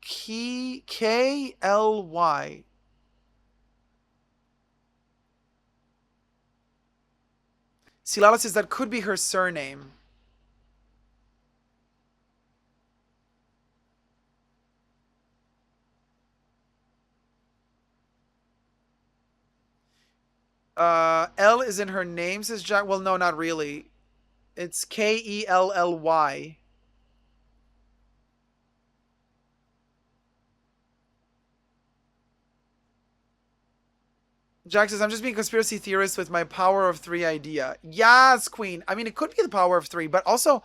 KLY. Silala says that could be her surname. L is in her name, says Jack. Well, no, not really. It's Kelly. Jack says, I'm just being conspiracy theorist with my power of three idea. Yes, Queen. I mean, it could be the power of three, but also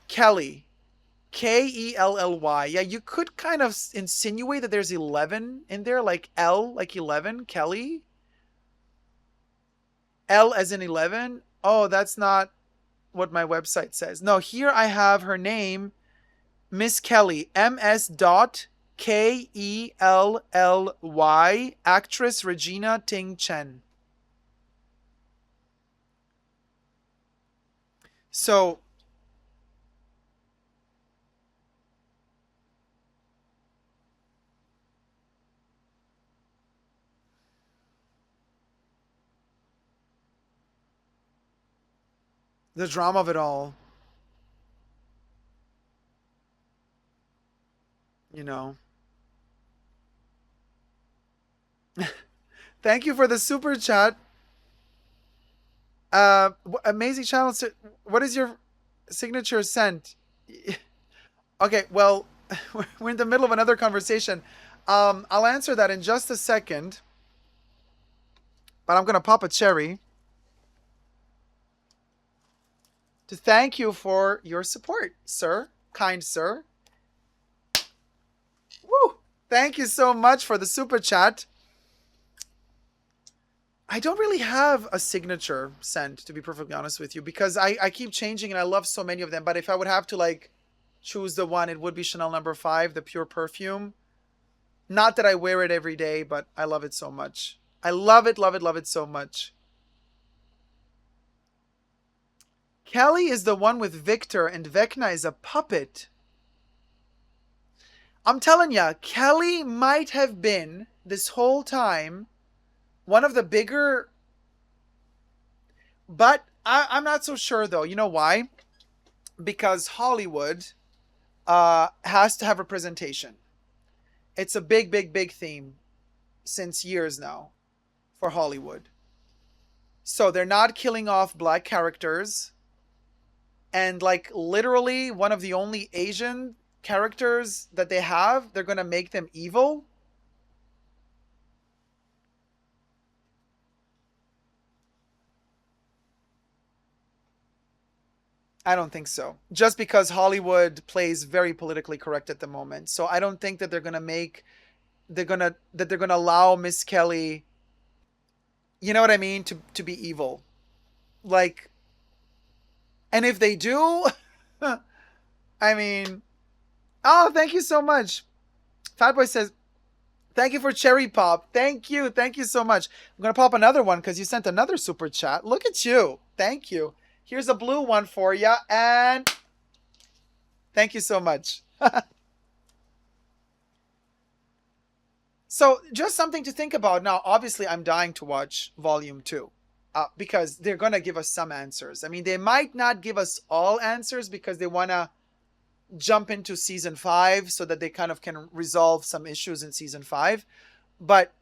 Kelly. Kelly. Yeah, you could kind of insinuate that there's 11 in there, like L, like 11. Kelly. L as in 11. Oh, that's not what my website says. No, here I have her name, Miss Kelly, MS dot Kelly, actress Regina Ting Chen. So, the drama of it all, you know. Thank you for the super chat. Amazing channel. What is your signature scent? Okay, well, we're in the middle of another conversation. I'll answer that in just a second, but I'm gonna pop a cherry to thank you for your support, sir, kind sir. Woo! Thank you so much for the super chat. I don't really have a signature scent, to be perfectly honest with you, because I keep changing and I love so many of them. But if I would have to like choose the one, it would be Chanel No. 5, the pure perfume. Not that I wear it every day, but I love it so much. I love it so much. Kelly is the one with Victor and Vecna is a puppet. I'm telling ya, Kelly might have been this whole time one of the bigger, but I'm not so sure though. You know why? Because Hollywood has to have representation. It's a big theme since years now for Hollywood. So they're not killing off black characters. And like literally one of the only Asian characters that they have, they're going to make them evil. I don't think so. Just because Hollywood plays very politically correct at the moment. So I don't think that they're going to make they're going to allow Miss Kelly, you know what I mean, to be evil. Like, and if they do, I mean, oh, thank you so much. Fatboy says, thank you for Cherry Pop. Thank you. Thank you so much. I'm going to pop another one because you sent another super chat. Look at you. Thank you. Here's a blue one for you. And thank you so much. So, just something to think about. Now, obviously, I'm dying to watch Volume 2 because they're going to give us some answers. I mean, they might not give us all answers because they want to jump into Season 5 so that they kind of can resolve some issues in Season 5. But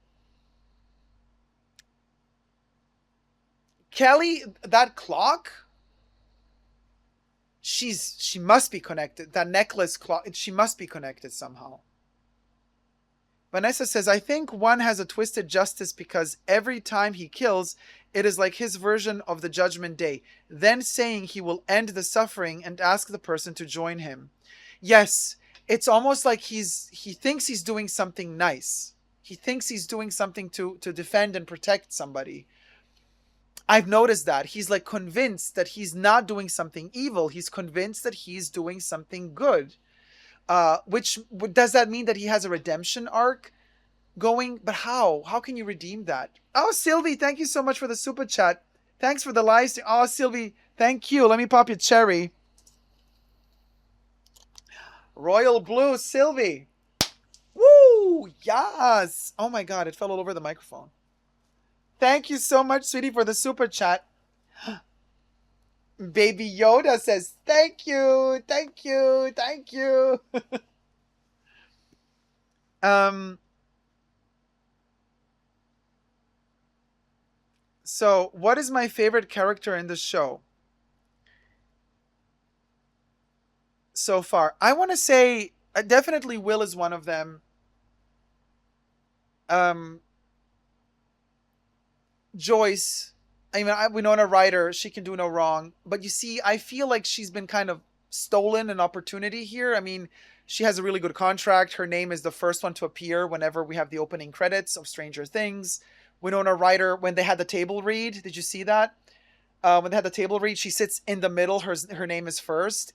Kelly, that clock, she must be connected. That necklace clock, she must be connected somehow. Vanessa says, I think one has a twisted justice because every time he kills, it is like his version of the judgment day, then saying he will end the suffering and ask the person to join him. Yes, it's almost like he thinks he's doing something nice. He thinks he's doing something to defend and protect somebody. I've noticed that. He's like convinced that he's not doing something evil. He's convinced that he's doing something good. Which does that mean that he has a redemption arc going? But how? How can you redeem that? Oh, Sylvie, thank you so much for the super chat. Thanks for the live stream. Oh, Sylvie, thank you. Let me pop your cherry. Royal Blue, Sylvie. Woo! Yes. Oh my God, it fell all over the microphone. Thank you so much, sweetie, for the super chat. Baby Yoda says, thank you, thank you, thank you. um, So, what is my favorite character in the show so far? I want to say definitely Will is one of them. Um, Joyce, I mean, Winona Ryder, she can do no wrong. But you see, I feel like she's been kind of stolen an opportunity here. I mean, she has a really good contract. Her name is the first one to appear whenever we have the opening credits of Stranger Things. Winona Ryder, when they had the table read, did you see that? When they had the table read, she sits in the middle. Her name is first.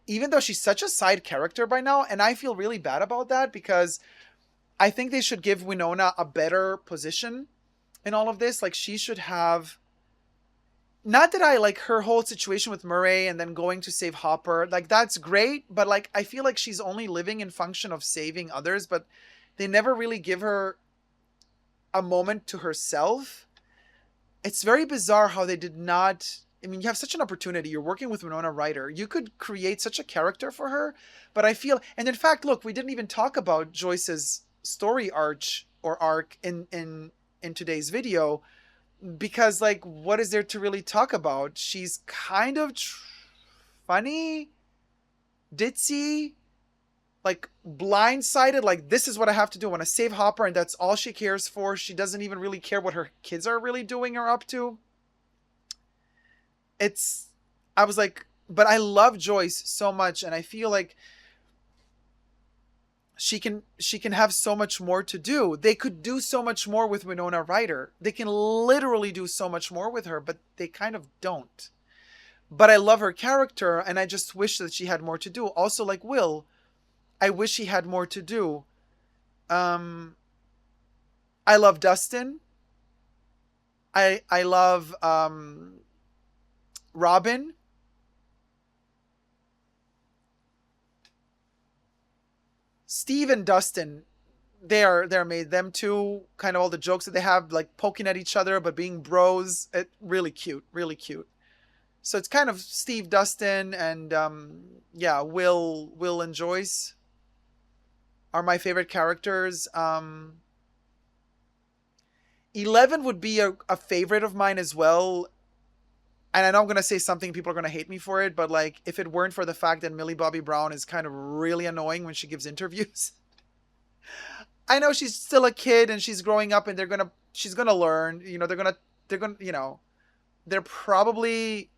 Even though she's such a side character by now, and I feel really bad about that because I think they should give Winona a better position in all of this. Like she should have, not that I like her whole situation with Murray and then going to save Hopper. Like that's great, but like I feel like she's only living in function of saving others, but they never really give her a moment to herself. It's very bizarre how they did not. I mean, you have such an opportunity. You're working with Winona Ryder. You could create such a character for her, but I feel, and in fact, look, we didn't even talk about Joyce's story arch or arc in today's video because, like, what is there to really talk about? She's kind of funny, ditzy, like blindsided. Like, this is what I have to do. I want to save Hopper, and that's all she cares for. She doesn't even really care what her kids are really doing or up to. It's, I was like, but I love Joyce so much, and I feel like she can have so much more to do. They could do so much more with Winona Ryder. They can literally do so much more with her, but they kind of don't. But I love her character, and I just wish that she had more to do. Also, like Will, I wish he had more to do. Um, I love Dustin. I love Robin. Steve and Dustin, they're made. Them two, kind of all the jokes that they have, like poking at each other but being bros. It really cute, really cute. So it's kind of Steve, Dustin, and yeah, Will and Joyce are my favorite characters. 11 would be a favorite of mine as well. And I know I'm gonna say something, people are gonna hate me for it, but like if it weren't for the fact that Millie Bobby Brown is kind of really annoying when she gives interviews. I know she's still a kid and she's growing up and she's gonna learn. They're gonna they're probably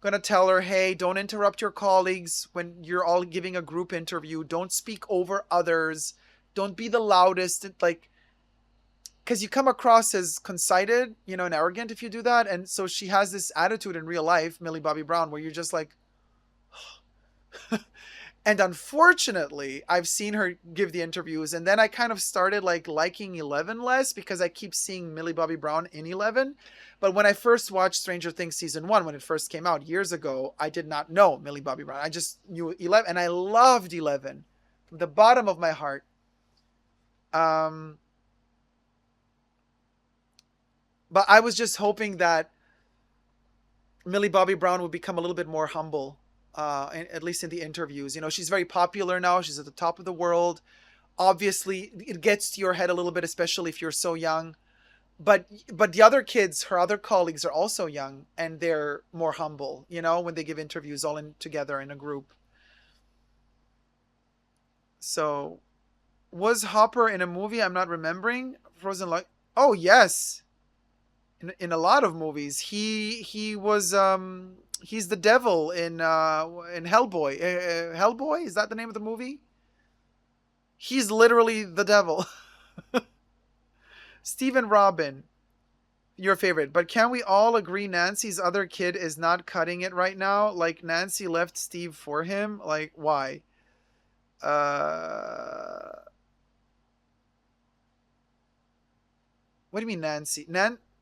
gonna tell her, hey, don't interrupt your colleagues when you're all giving a group interview. Don't speak over others. Don't be the loudest. Like, because you come across as conceited, and arrogant if you do that. And so she has this attitude in real life, Millie Bobby Brown, where you're just like, and unfortunately, I've seen her give the interviews, and then I kind of started like liking 11 less because I keep seeing Millie Bobby Brown in 11. But when I first watched Stranger Things season 1, when it first came out years ago, I did not know Millie Bobby Brown. I just knew 11, and I loved 11 from the bottom of my heart. Um, but I was just hoping that Millie Bobby Brown would become a little bit more humble, at least in the interviews. She's very popular now. She's at the top of the world. Obviously, it gets to your head a little bit, especially if you're so young. But the other kids, her other colleagues, are also young and they're more humble. When they give interviews all in together in a group. So, was Hopper in a movie? I'm not remembering. Frozen like, oh yes, in a lot of movies. He was he's the devil in Hellboy. Hellboy, is that the name of the movie? He's literally the devil. Stephen Robin, your favorite. But can we all agree Nancy's other kid is not cutting it right now? Like Nancy left Steve for him? Like why? Uh what do you mean Nancy?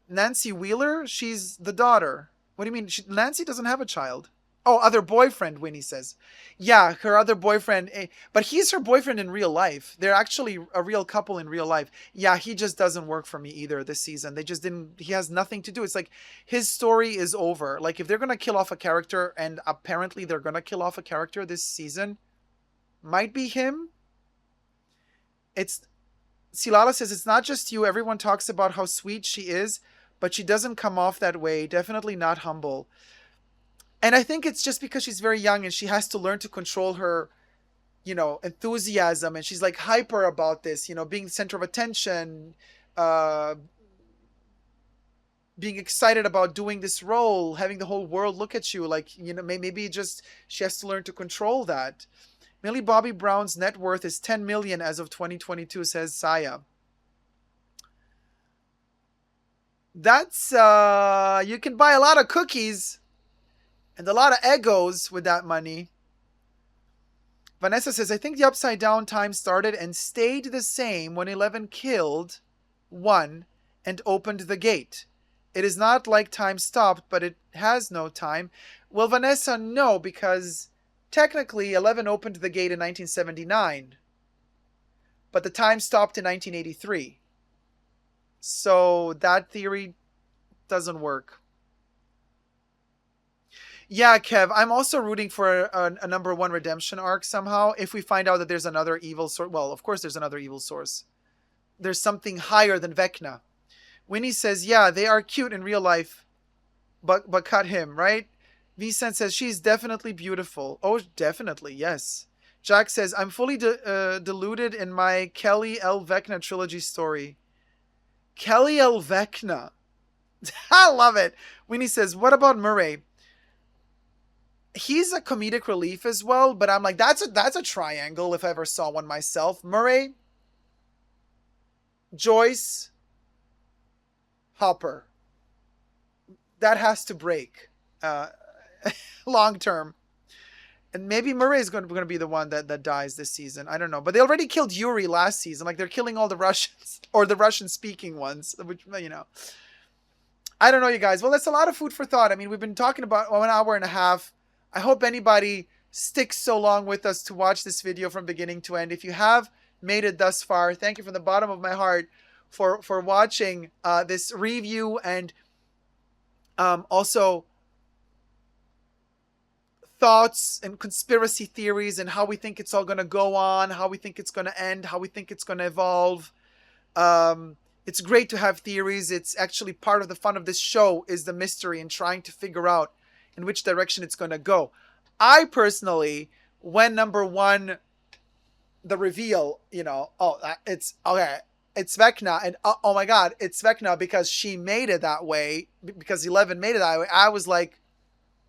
Nancy Wheeler? She's the daughter. What do you mean? Nancy doesn't have a child. Oh, other boyfriend, Winnie says. Yeah, her other boyfriend. But he's her boyfriend in real life. They're actually a real couple in real life. Yeah, he just doesn't work for me either this season. They just didn't. He has nothing to do. It's like his story is over. Like if they're going to kill off a character, and apparently they're going to kill off a character this season, might be him. It's Silala says, it's not just you. Everyone talks about how sweet she is, but she doesn't come off that way. Definitely not humble. And I think it's just because she's very young and she has to learn to control her, enthusiasm. And she's like hyper about this, being the center of attention, uh, being excited about doing this role, having the whole world look at you. Like, maybe just she has to learn to control that. Millie Bobby Brown's net worth is 10 million as of 2022, says Saya. That's, you can buy a lot of cookies and a lot of Eggos with that money. Vanessa says, I think the upside down time started and stayed the same when 11 killed 1 and opened the gate. It is not like time stopped, but it has no time. Well, Vanessa, no, because technically 11 opened the gate in 1979, but the time stopped in 1983. So that theory doesn't work. Yeah, Kev, I'm also rooting for a number 1 redemption arc somehow. If we find out that there's another evil source. Well, of course there's another evil source. There's something higher than Vecna. Winnie says, yeah, they are cute in real life, but cut him, right? Vicent says, she's definitely beautiful. Oh, definitely, yes. Jack says, I'm fully deluded in my Kelly L. Vecna trilogy story. Kelly L. Vecna. I love it. Winnie says, what about Murray? He's a comedic relief as well, but I'm like, that's a triangle if I ever saw one myself. Murray, Joyce, Hopper. That has to break long term. And maybe Murray is going to be the one that dies this season. I don't know. But they already killed Yuri last season. Like, they're killing all the Russians, or the Russian-speaking ones, which, I don't know, you guys. Well, that's a lot of food for thought. I mean, we've been talking about 1 hour and a half. I hope anybody sticks so long with us to watch this video from beginning to end. If you have made it thus far, thank you from the bottom of my heart for watching this review, and also thoughts and conspiracy theories and how we think it's all going to go on, how we think it's going to end, how we think it's going to evolve. It's great to have theories. It's actually part of the fun of this show is the mystery and trying to figure out in which direction it's going to go. I personally, when number 1, the reveal, it's okay, it's Vecna, and oh my god, it's Vecna because she made it that way, because 11 made it that way. I was like,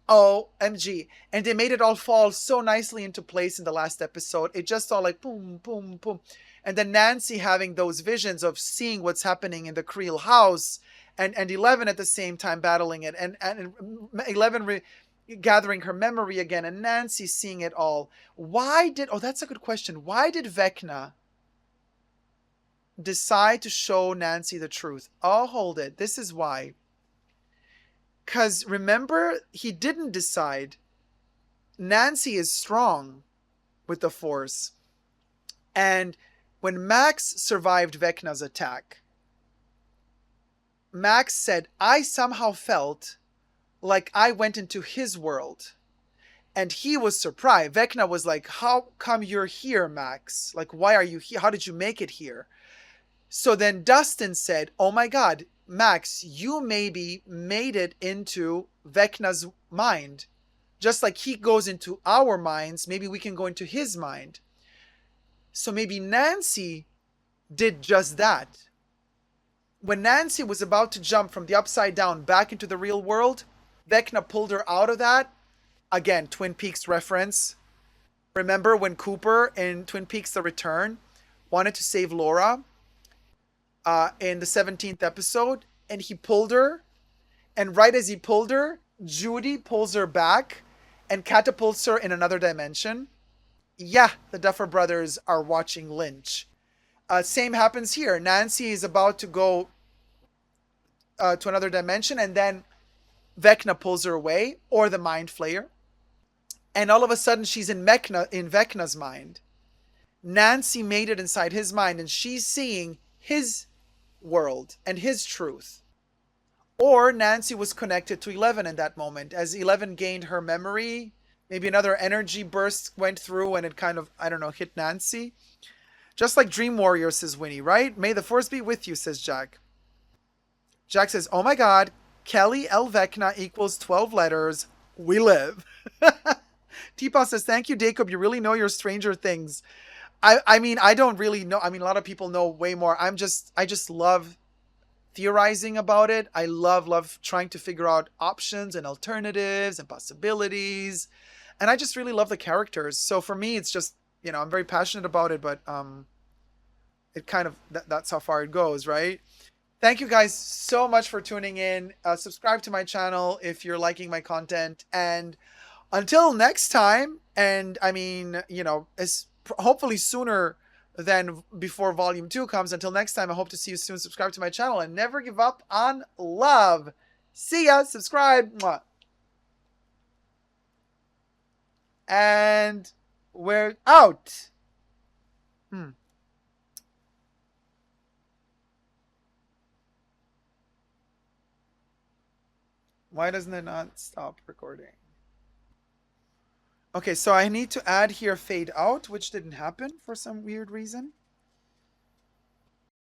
OMG. And they made it all fall so nicely into place in the last episode. It just all like boom, boom, boom. And then Nancy having those visions of seeing what's happening in the Creel house, and 11 at the same time battling it, and 11 gathering her memory again, and Nancy seeing it all. That's a good question. Why did Vecna decide to show Nancy the truth? Oh, hold it. This is why. Because remember, he didn't decide. Nancy is strong with the Force. And when Max survived Vecna's attack, Max said, I somehow felt like I went into his world. And he was surprised. Vecna was like, how come you're here, Max? Like, why are you here? How did you make it here? So then Dustin said, oh my god, Max, you maybe made it into Vecna's mind. Just like he goes into our minds, maybe we can go into his mind. So maybe Nancy did just that. When Nancy was about to jump from the upside down back into the real world, Vecna pulled her out of that. Again, Twin Peaks reference. Remember when Cooper in Twin Peaks The Return wanted to save Laura in the 17th episode, and he pulled her, and right as he pulled her, Judy pulls her back and catapults her in another dimension. Yeah, the Duffer Brothers are watching Lynch. Same happens here. Nancy is about to go to another dimension, and then Vecna pulls her away, or the Mind Flayer. And all of a sudden, she's in Vecna's mind. Nancy made it inside his mind, and she's seeing his world and his truth. Or Nancy was connected to 11 in that moment. As 11 gained her memory, maybe another energy burst went through and it kind of, I don't know, hit Nancy. Just like Dream Warrior, says Winnie, right? May the Force be with you, says Jack. Jack says, oh my God, Kelly L. Vecna equals 12 letters. We live. Teapot says, thank you, Dacob. You really know your Stranger Things. I mean, I don't really know. I mean, a lot of people know way more. I just love theorizing about it. I love trying to figure out options and alternatives and possibilities. And I just really love the characters. So for me, it's just, I'm very passionate about it, but it kind of, that's how far it goes, right? Thank you guys so much for tuning in. Subscribe to my channel if you're liking my content. And until next time, and I mean, as hopefully sooner than before volume 2 comes. Until next time, I hope to see you soon. Subscribe to my channel and never give up on love. See ya. Subscribe. Mwah. And we're out. Why doesn't it not stop recording? Okay, so I need to add here fade out, which didn't happen for some weird reason.